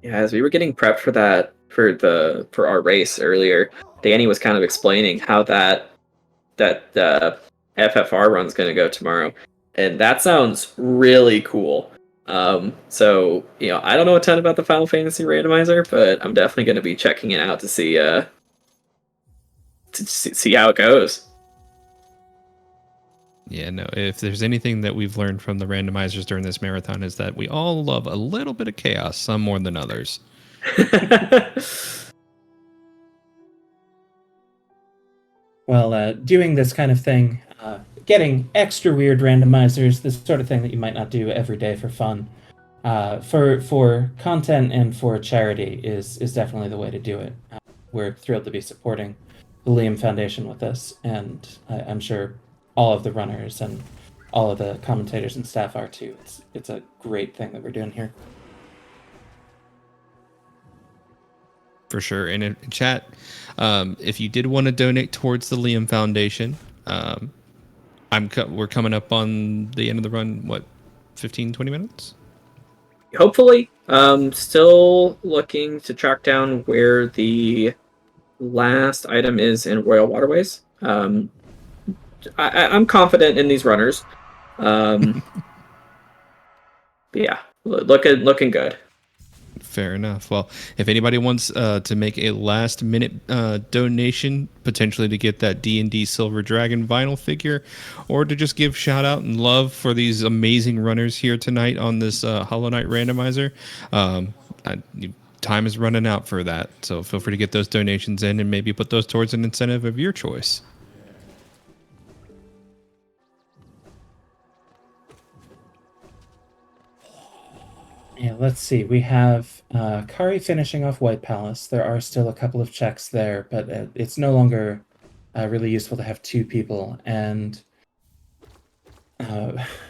Yeah, as we were getting prepped for that for our race earlier, Danny was kind of explaining how that FFR run's going to go tomorrow, and that sounds really cool. So I don't know a ton about the Final Fantasy randomizer, but I'm definitely going to be checking it out to see how it goes. Yeah, no, if there's anything that we've learned from the randomizers during this marathon is that we all love a little bit of chaos, some more than others. Well, doing this kind of thing, getting extra weird randomizers, this sort of thing that you might not do every day for fun, for content and for charity is definitely the way to do it. We're thrilled to be supporting the Liam Foundation with this, and I'm sure all of the runners and all of the commentators and staff are too. It's a great thing that we're doing here. For sure. And in chat, if you did want to donate towards the Liam Foundation, we're coming up on the end of the run, 15, 20 minutes? Hopefully. Still looking to track down where the last item is in Royal Waterways. I'm confident in these runners. But yeah, looking good. Fair enough. Well, if anybody wants to make a last-minute donation, potentially to get that D&D Silver Dragon vinyl figure, or to just give shout-out and love for these amazing runners here tonight on this Hollow Knight randomizer, time is running out for that. So feel free to get those donations in and maybe put those towards an incentive of your choice. Yeah, let's see. We have Kari finishing off White Palace. There are still a couple of checks there, but it's no longer really useful to have two people. And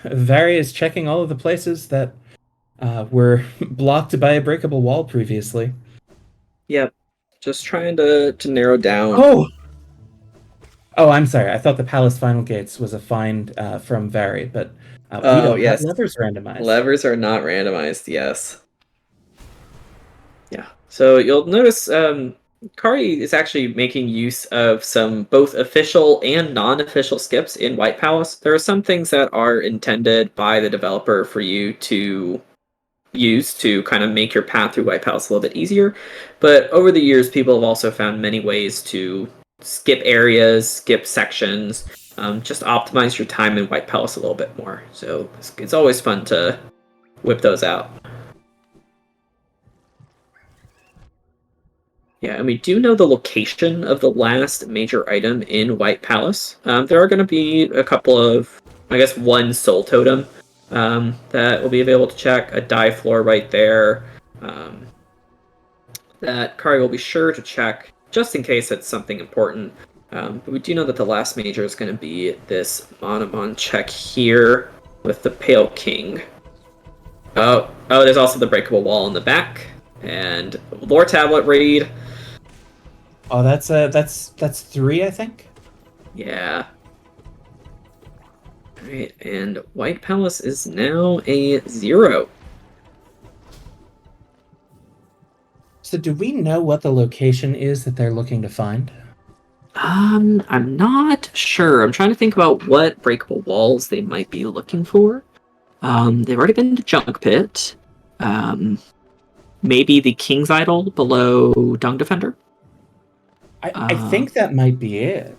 Vari is checking all of the places that were blocked by a breakable wall previously. Yep. Just trying to narrow down. Oh, I'm sorry. I thought the Palace Final Gates was a find from Vari, but we don't have levers randomized. Levers are not randomized, yes. Yeah. So you'll notice Kari is actually making use of some both official and non-official skips in White Palace. There are some things that are intended by the developer for you to use to kind of make your path through White Palace a little bit easier. But over the years, people have also found many ways to skip areas, skip sections, just optimize your time in White Palace a little bit more. So it's always fun to whip those out. Yeah, and we do know the location of the last major item in White Palace. There are going to be a couple of, I guess, one soul totem that will be available to check, a die floor right there that Kari will be sure to check just in case it's something important. But we do know that the last major is going to be this Monomon check here with the Pale King. Oh, there's also the breakable wall in the back and lore tablet raid. Oh, that's 3, I think. Yeah. All right, and White Palace is now a 0. So do we know what the location is that they're looking to find? I'm not sure. I'm trying to think about what breakable walls they might be looking for. They've already been to Junk Pit. maybe the King's Idol below Dung Defender. I think that might be it.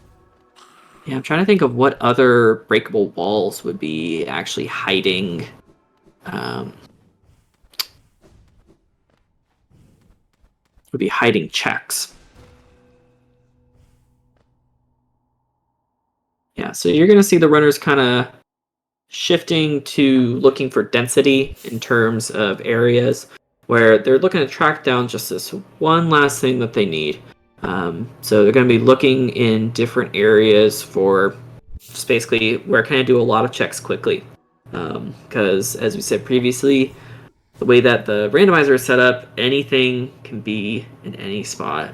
Yeah, I'm trying to think of what other breakable walls would be actually hiding. Would be hiding checks. Yeah, so you're going to see the runners kind of shifting to looking for density in terms of areas where they're looking to track down just this one last thing that they need. So they're going to be looking in different areas for just basically where can I do a lot of checks quickly. Because as we said previously, the way that the randomizer is set up, anything can be in any spot.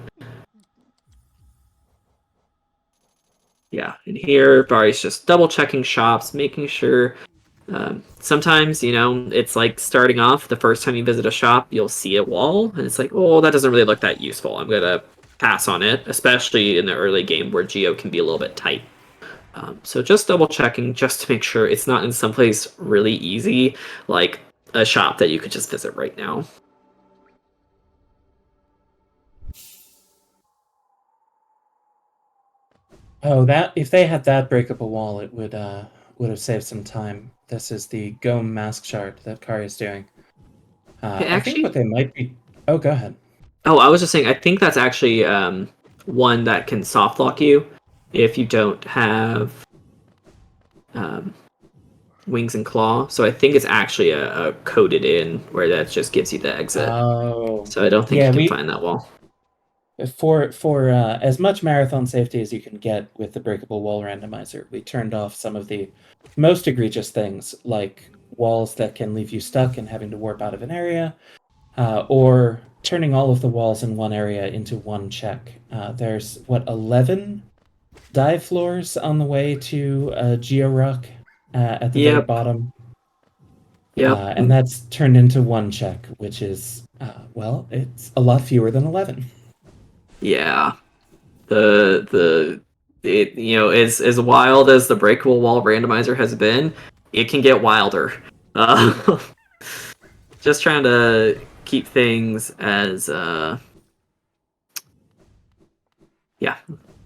Yeah, and here Barry's just double checking shops, making sure. Sometimes, it's like starting off, the first time you visit a shop, you'll see a wall, and it's like, oh, that doesn't really look that useful. I'm going to pass on it, especially in the early game where geo can be a little bit tight. So just double checking just to make sure it's not in someplace really easy, like a shop that you could just visit right now. Oh, that if they had that breakable wall, it would have saved some time. This is the Gome mask shard that Kari is doing. I think what they might be. Oh, go ahead. Oh, I was just saying, I think that's actually one that can soft lock you if you don't have wings and claw. So I think it's actually a coded in where that just gives you the exit. Oh, so I don't think you can find that wall. For as much marathon safety as you can get with the breakable wall randomizer, we turned off some of the most egregious things, like walls that can leave you stuck and having to warp out of an area, or turning all of the walls in one area into one check. There's 11 dive floors on the way to Georock at the very bottom. Yeah, and that's turned into one check, which is it's a lot fewer than 11. Yeah, as wild as the breakable wall randomizer has been, it can get wilder. Just trying to keep things as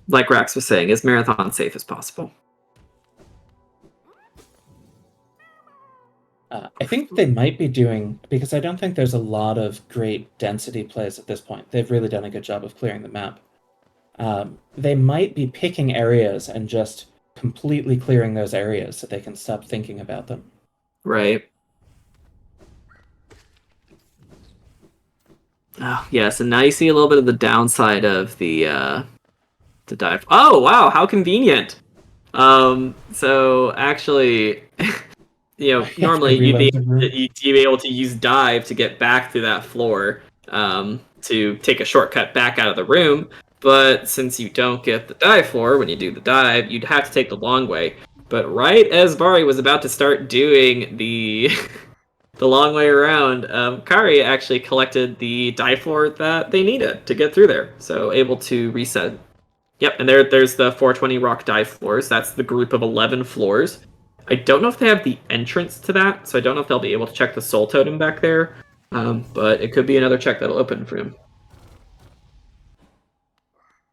like Rax was saying, as marathon safe as possible. I think they might be doing, because I don't think there's a lot of great density plays at this point. They've really done a good job of clearing the map. They might be picking areas and just completely clearing those areas so they can stop thinking about them. Right. Oh, yes, and now you see a little bit of the downside of the dive. Oh, wow, how convenient. So actually, normally you'd be able to use dive to get back to that floor, to take a shortcut back out of the room. But since you don't get the dive floor when you do the dive, you'd have to take the long way. But right as Vari was about to start doing the the long way around, Kari actually collected the dive floor that they needed to get through there. So able to reset. Yep, and there's the 420 rock dive floors. That's the group of 11 floors. I don't know if they have the entrance to that, so I don't know if they'll be able to check the soul totem back there. But it could be another check that'll open for him.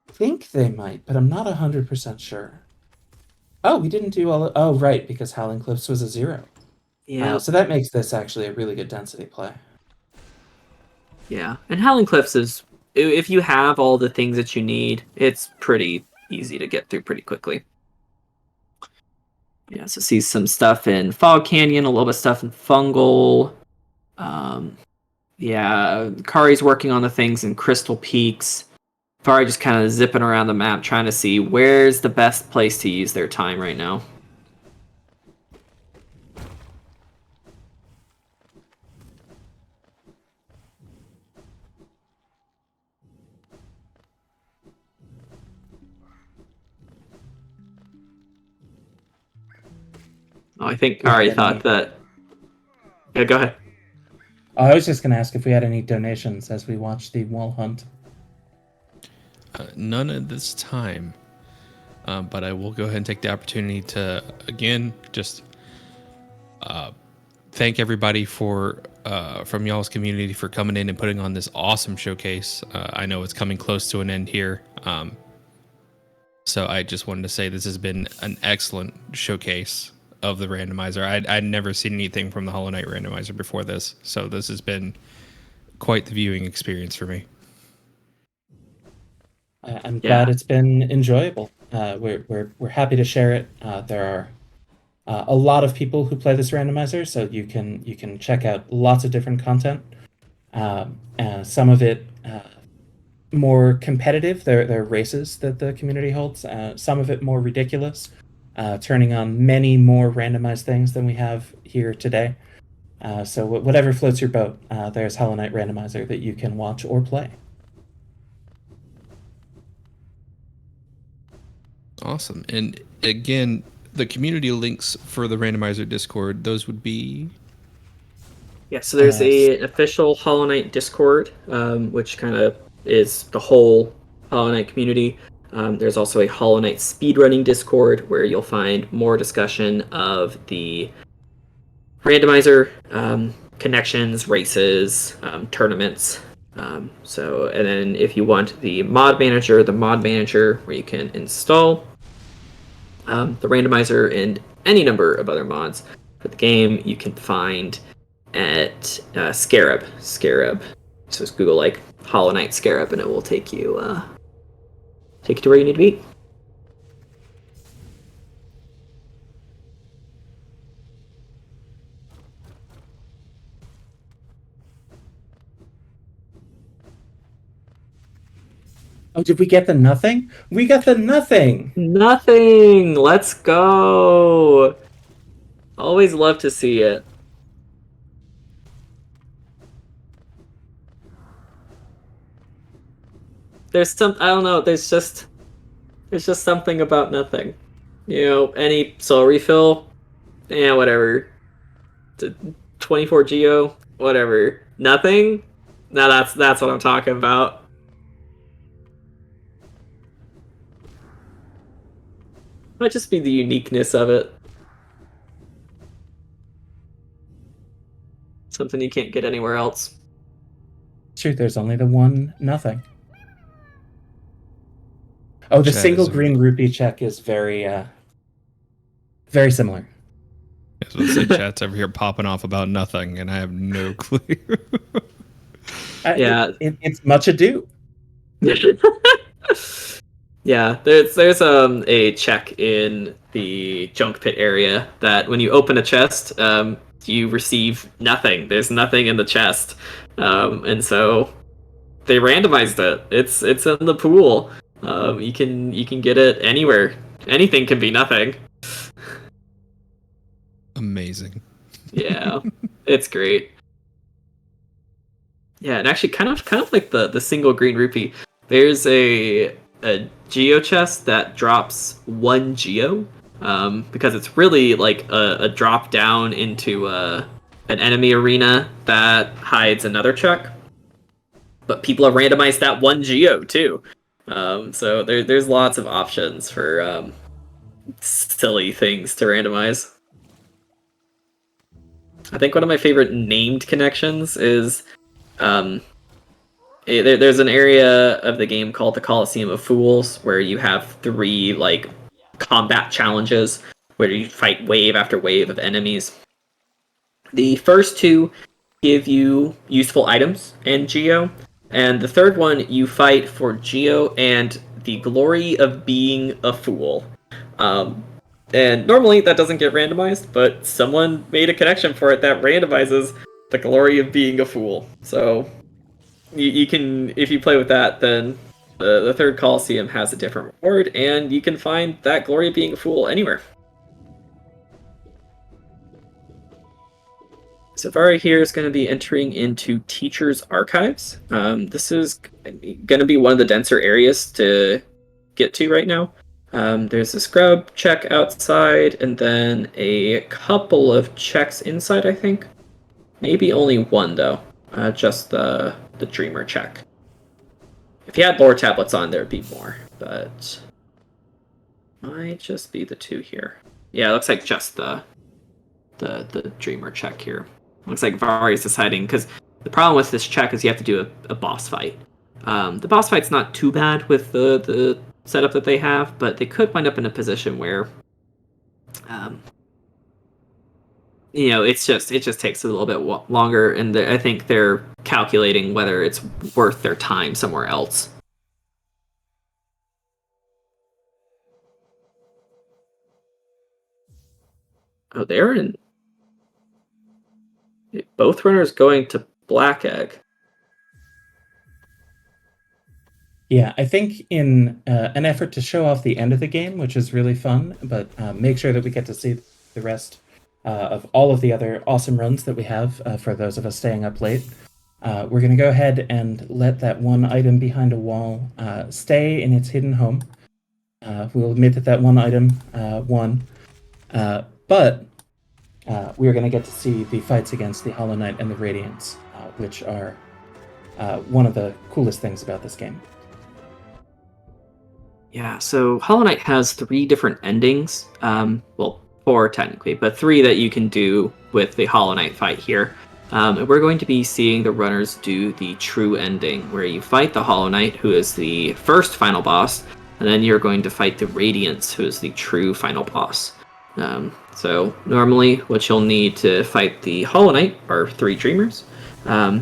I think they might, but I'm not 100% sure. Oh, we didn't do all. Oh, right, because Howling Cliffs was a 0. Yeah. So that makes this actually a really good density play. Yeah, and Howling Cliffs is, if you have all the things that you need, it's pretty easy to get through pretty quickly. Yeah, so see some stuff in Fog Canyon, a little bit of stuff in Fungal. Kari's working on the things in Crystal Peaks. Kari just kind of zipping around the map, trying to see where's the best place to use their time right now. Oh, I think Kari thought that... Yeah, go ahead. I was just going to ask if we had any donations as we watched the wall hunt. None at this time. But I will go ahead and take the opportunity to, again, just thank everybody for from y'all's community for coming in and putting on this awesome showcase. I know it's coming close to an end here. So I just wanted to say this has been an excellent showcase of the randomizer. I'd never seen anything from the Hollow Knight randomizer before this, so this has been quite the viewing experience for me. I'm glad it's been enjoyable. We're happy to share it. There are a lot of people who play this randomizer, so you can check out lots of different content. Some of it more competitive. There are races that the community holds. Some of it more ridiculous, turning on many more randomized things than we have here today. So whatever floats your boat, there's Hollow Knight Randomizer that you can watch or play. Awesome. And again, the community links for the randomizer Discord, those would be... Yeah, so there's an official Hollow Knight Discord, which kind of is the whole Hollow Knight community. There's also a Hollow Knight speedrunning Discord where you'll find more discussion of the randomizer, connections, races, tournaments. And then if you want the mod manager where you can install the randomizer and any number of other mods for the game, you can find at Scarab. So just Google like Hollow Knight Scarab, and it will take you to where you need to be. Oh, did we get the nothing? We got the nothing! Nothing! Let's go! Always love to see it. There's I don't know, there's just something about nothing. You know, any soul refill, yeah, whatever. 24 Geo, whatever. Nothing? Now that's what I'm talking about. Might just be the uniqueness of it. Something you can't get anywhere else. True, there's only the one nothing. Oh, the single green rupee check is very similar. I was going to say, chat's over here popping off about nothing, and I have no clue. Yeah. It's much ado. Yeah, there's a check in the junk pit area that when you open a chest, you receive nothing. There's nothing in the chest, and so they randomized it. It's in the pool. You can get it anywhere. Anything can be nothing. Amazing. Yeah, it's great. Yeah, and actually, kind of like the single green rupee. There's a geo chest that drops 1 geo, because it's really like a drop down into an enemy arena that hides another check. But people have randomized that 1 geo too. So there's lots of options for silly things to randomize. I think one of my favorite named connections is there's an area of the game called the Coliseum of Fools where you have 3 like combat challenges where you fight wave after wave of enemies. The first 2 give you useful items and geo, and the third one you fight for geo and the glory of being a fool. And normally that doesn't get randomized, but someone made a connection for it that randomizes the glory of being a fool. So you can, if you play with that, then the third Coliseum has a different reward, and you can find that glory of being a fool anywhere. Safari here is going to be entering into Teacher's Archives. This is going to be one of the denser areas to get to right now. There's a scrub check outside, and then a couple of checks inside, I think. Maybe only one, though. Just the Dreamer check. If you had lore tablets on, there'd be more, but might just be the 2 here. Yeah, it looks like just the the dreamer check here. Looks like Vari's deciding, because the problem with this check is you have to do a boss fight. The boss fight's not too bad with the setup that they have, but they could wind up in a position where, it just takes a little bit longer, and I think they're calculating whether it's worth their time somewhere else. Oh, they're in. Both runners going to Black Egg. Yeah, I think in an effort to show off the end of the game, which is really fun, but make sure that we get to see the rest of all of the other awesome runs that we have for those of us staying up late. We're going to go ahead and let that one item behind a wall stay in its hidden home. We'll admit that one item won, but we are going to get to see the fights against the Hollow Knight and the Radiants, which are one of the coolest things about this game. Yeah, so Hollow Knight has 3 different endings. Well, 4 technically, but 3 that you can do with the Hollow Knight fight here. And we're going to be seeing the runners do the true ending, where you fight the Hollow Knight, who is the first final boss, and then you're going to fight the Radiants, who is the true final boss. So normally, what you'll need to fight the Hollow Knight are 3 Dreamers. I've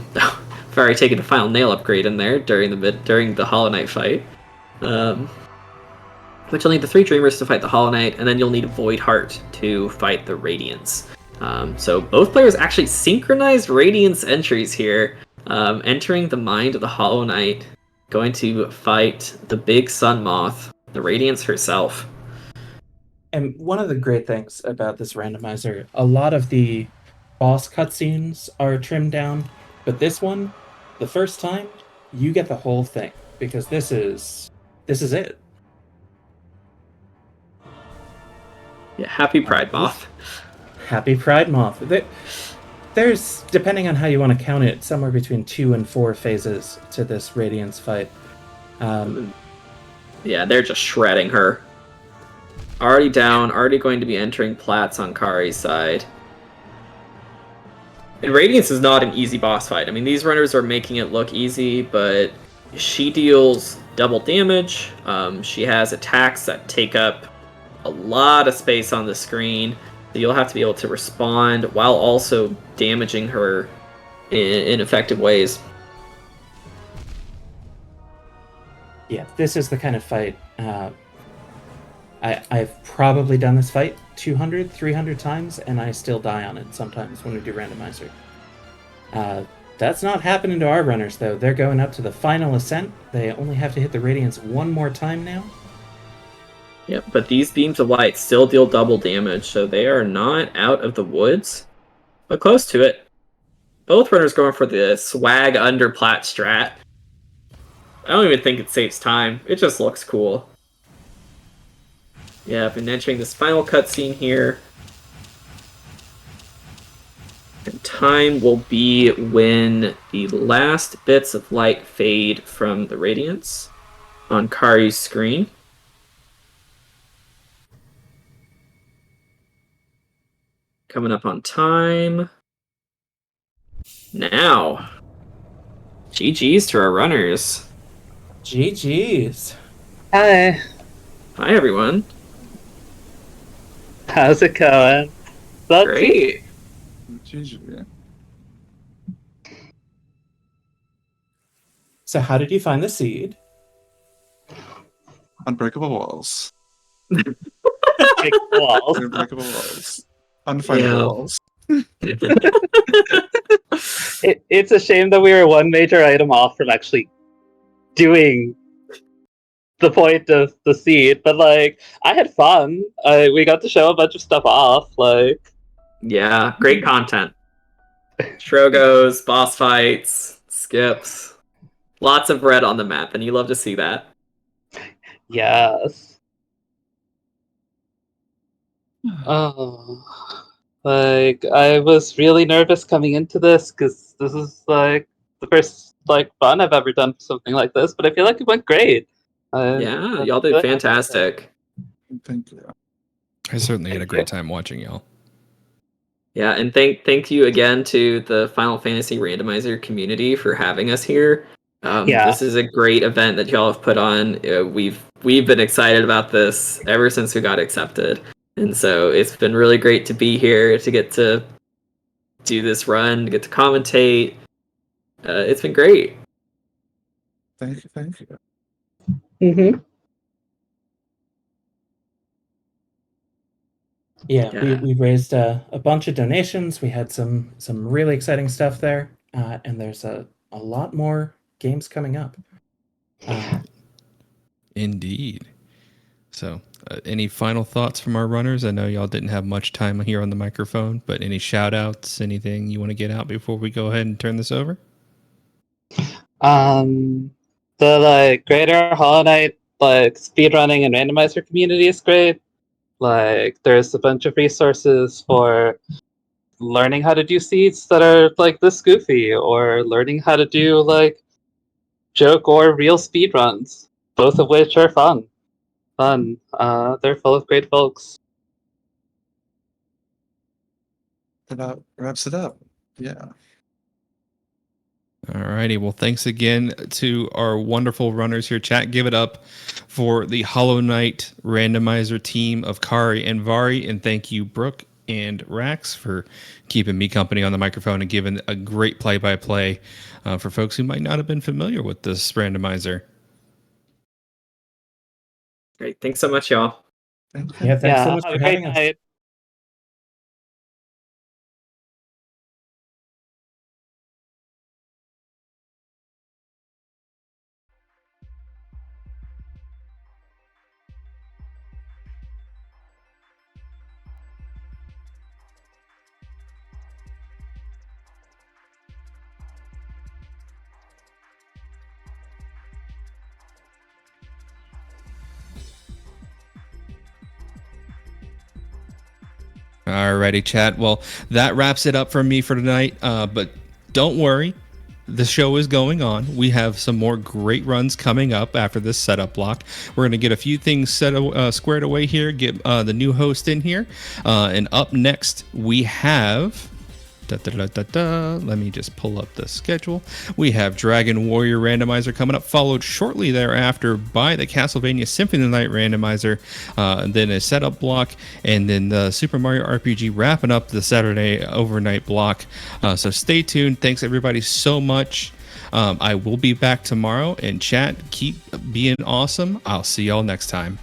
already taken a final nail upgrade in there during the Hollow Knight fight. But you'll need the 3 Dreamers to fight the Hollow Knight, and then you'll need a Void Heart to fight the Radiants. So both players actually synchronized Radiance entries here, entering the mind of the Hollow Knight, going to fight the big Sun Moth, the Radiance herself. And one of the great things about this randomizer, a lot of the boss cutscenes are trimmed down, but this one, the first time, you get the whole thing, because this is it. Yeah, happy Pride Moth. Happy Pride Moth. There's, depending on how you want to count it, somewhere between 2 and 4 phases to this Radiance fight. Yeah, they're just shredding her. Already down, already going to be entering plats on Kari's side. And Radiance is not an easy boss fight. I mean, these runners are making it look easy, but she deals double damage. She has attacks that take up a lot of space on the screen. So you'll have to be able to respond while also damaging her in effective ways. Yeah, this is the kind of fight. I've probably done this fight 200, 300 times, and I still die on it sometimes when we do randomizer. That's not happening to our runners, though. They're going up to the final ascent. They only have to hit the Radiance one more time now. Yep, but these beams of light still deal double damage, so they are not out of the woods, but close to it. Both runners going for the swag under plat strat. I don't even think it saves time. It just looks cool. Yeah, I've been entering this final cutscene here. And time will be when the last bits of light fade from the Radiance on Kari's screen. Coming up on time. Now. GG's to our runners. GG's. Hi. Hi, everyone. How's it going? That's Great. GG. So how did you find the seed? Unbreakable walls. big walls. Unbreakable walls. Unfindable walls. It's a shame that we were one major item off from actually doing the point of the seed, but like I had fun. We got to show a bunch of stuff off. Like, Yeah, great content. Strogos, boss fights, skips. Lots of red on the map, and you love to see that. yes. Oh, like I was really nervous coming into this because this is like the first like fun I've ever done for something like this, but I feel like it went great. Yeah, y'all did fantastic. Thank you. I certainly had a Thank great you. time watching y'all. Yeah, and thank you again to the Final Fantasy Randomizer community for having us here. Yeah. This is a great event that y'all have put on. We've been excited about this ever since we got accepted, and so it's been really great to be here to get to do this run, to get to commentate. It's been great. Thank you, thank you. Mm-hmm. Yeah, Yeah. we raised a bunch of donations. We had some really exciting stuff there, and there's a lot more games coming up. Indeed. So, any final thoughts from our runners? I know y'all didn't have much time here on the microphone, but any shout outs, anything you want to get out before we go ahead and turn this over? The greater Hollow Knight speedrunning and randomizer community is great. There's a bunch of resources for learning how to do seeds that are this goofy, or learning how to do joke or real speedruns, both of which are fun. They're full of great folks. That about wraps it up. Yeah. Alrighty. Well, thanks again to our wonderful runners here. Chat, give it up for the Hollow Knight randomizer team of Kari and Vari. And thank you, Brooke and Rax, for keeping me company on the microphone and giving a great play-by-play for folks who might not have been familiar with this randomizer. Great. Thanks so much, y'all. Thank you. Yeah, thanks so much Have for a great having us. night. Alrighty, chat. Well, that wraps it up for me for tonight. But don't worry, the show is going on. We have some more great runs coming up after this setup block. We're going to get a few things squared away here, get the new host in here. And up next, we have... Let me just pull up the schedule. We have Dragon Warrior Randomizer coming up, followed shortly thereafter by the Castlevania Symphony of the Night Randomizer, and then a setup block, and then the Super Mario RPG wrapping up the Saturday overnight block. So stay tuned. Thanks everybody so much. I will be back tomorrow, and chat, keep being awesome. I'll see y'all next time.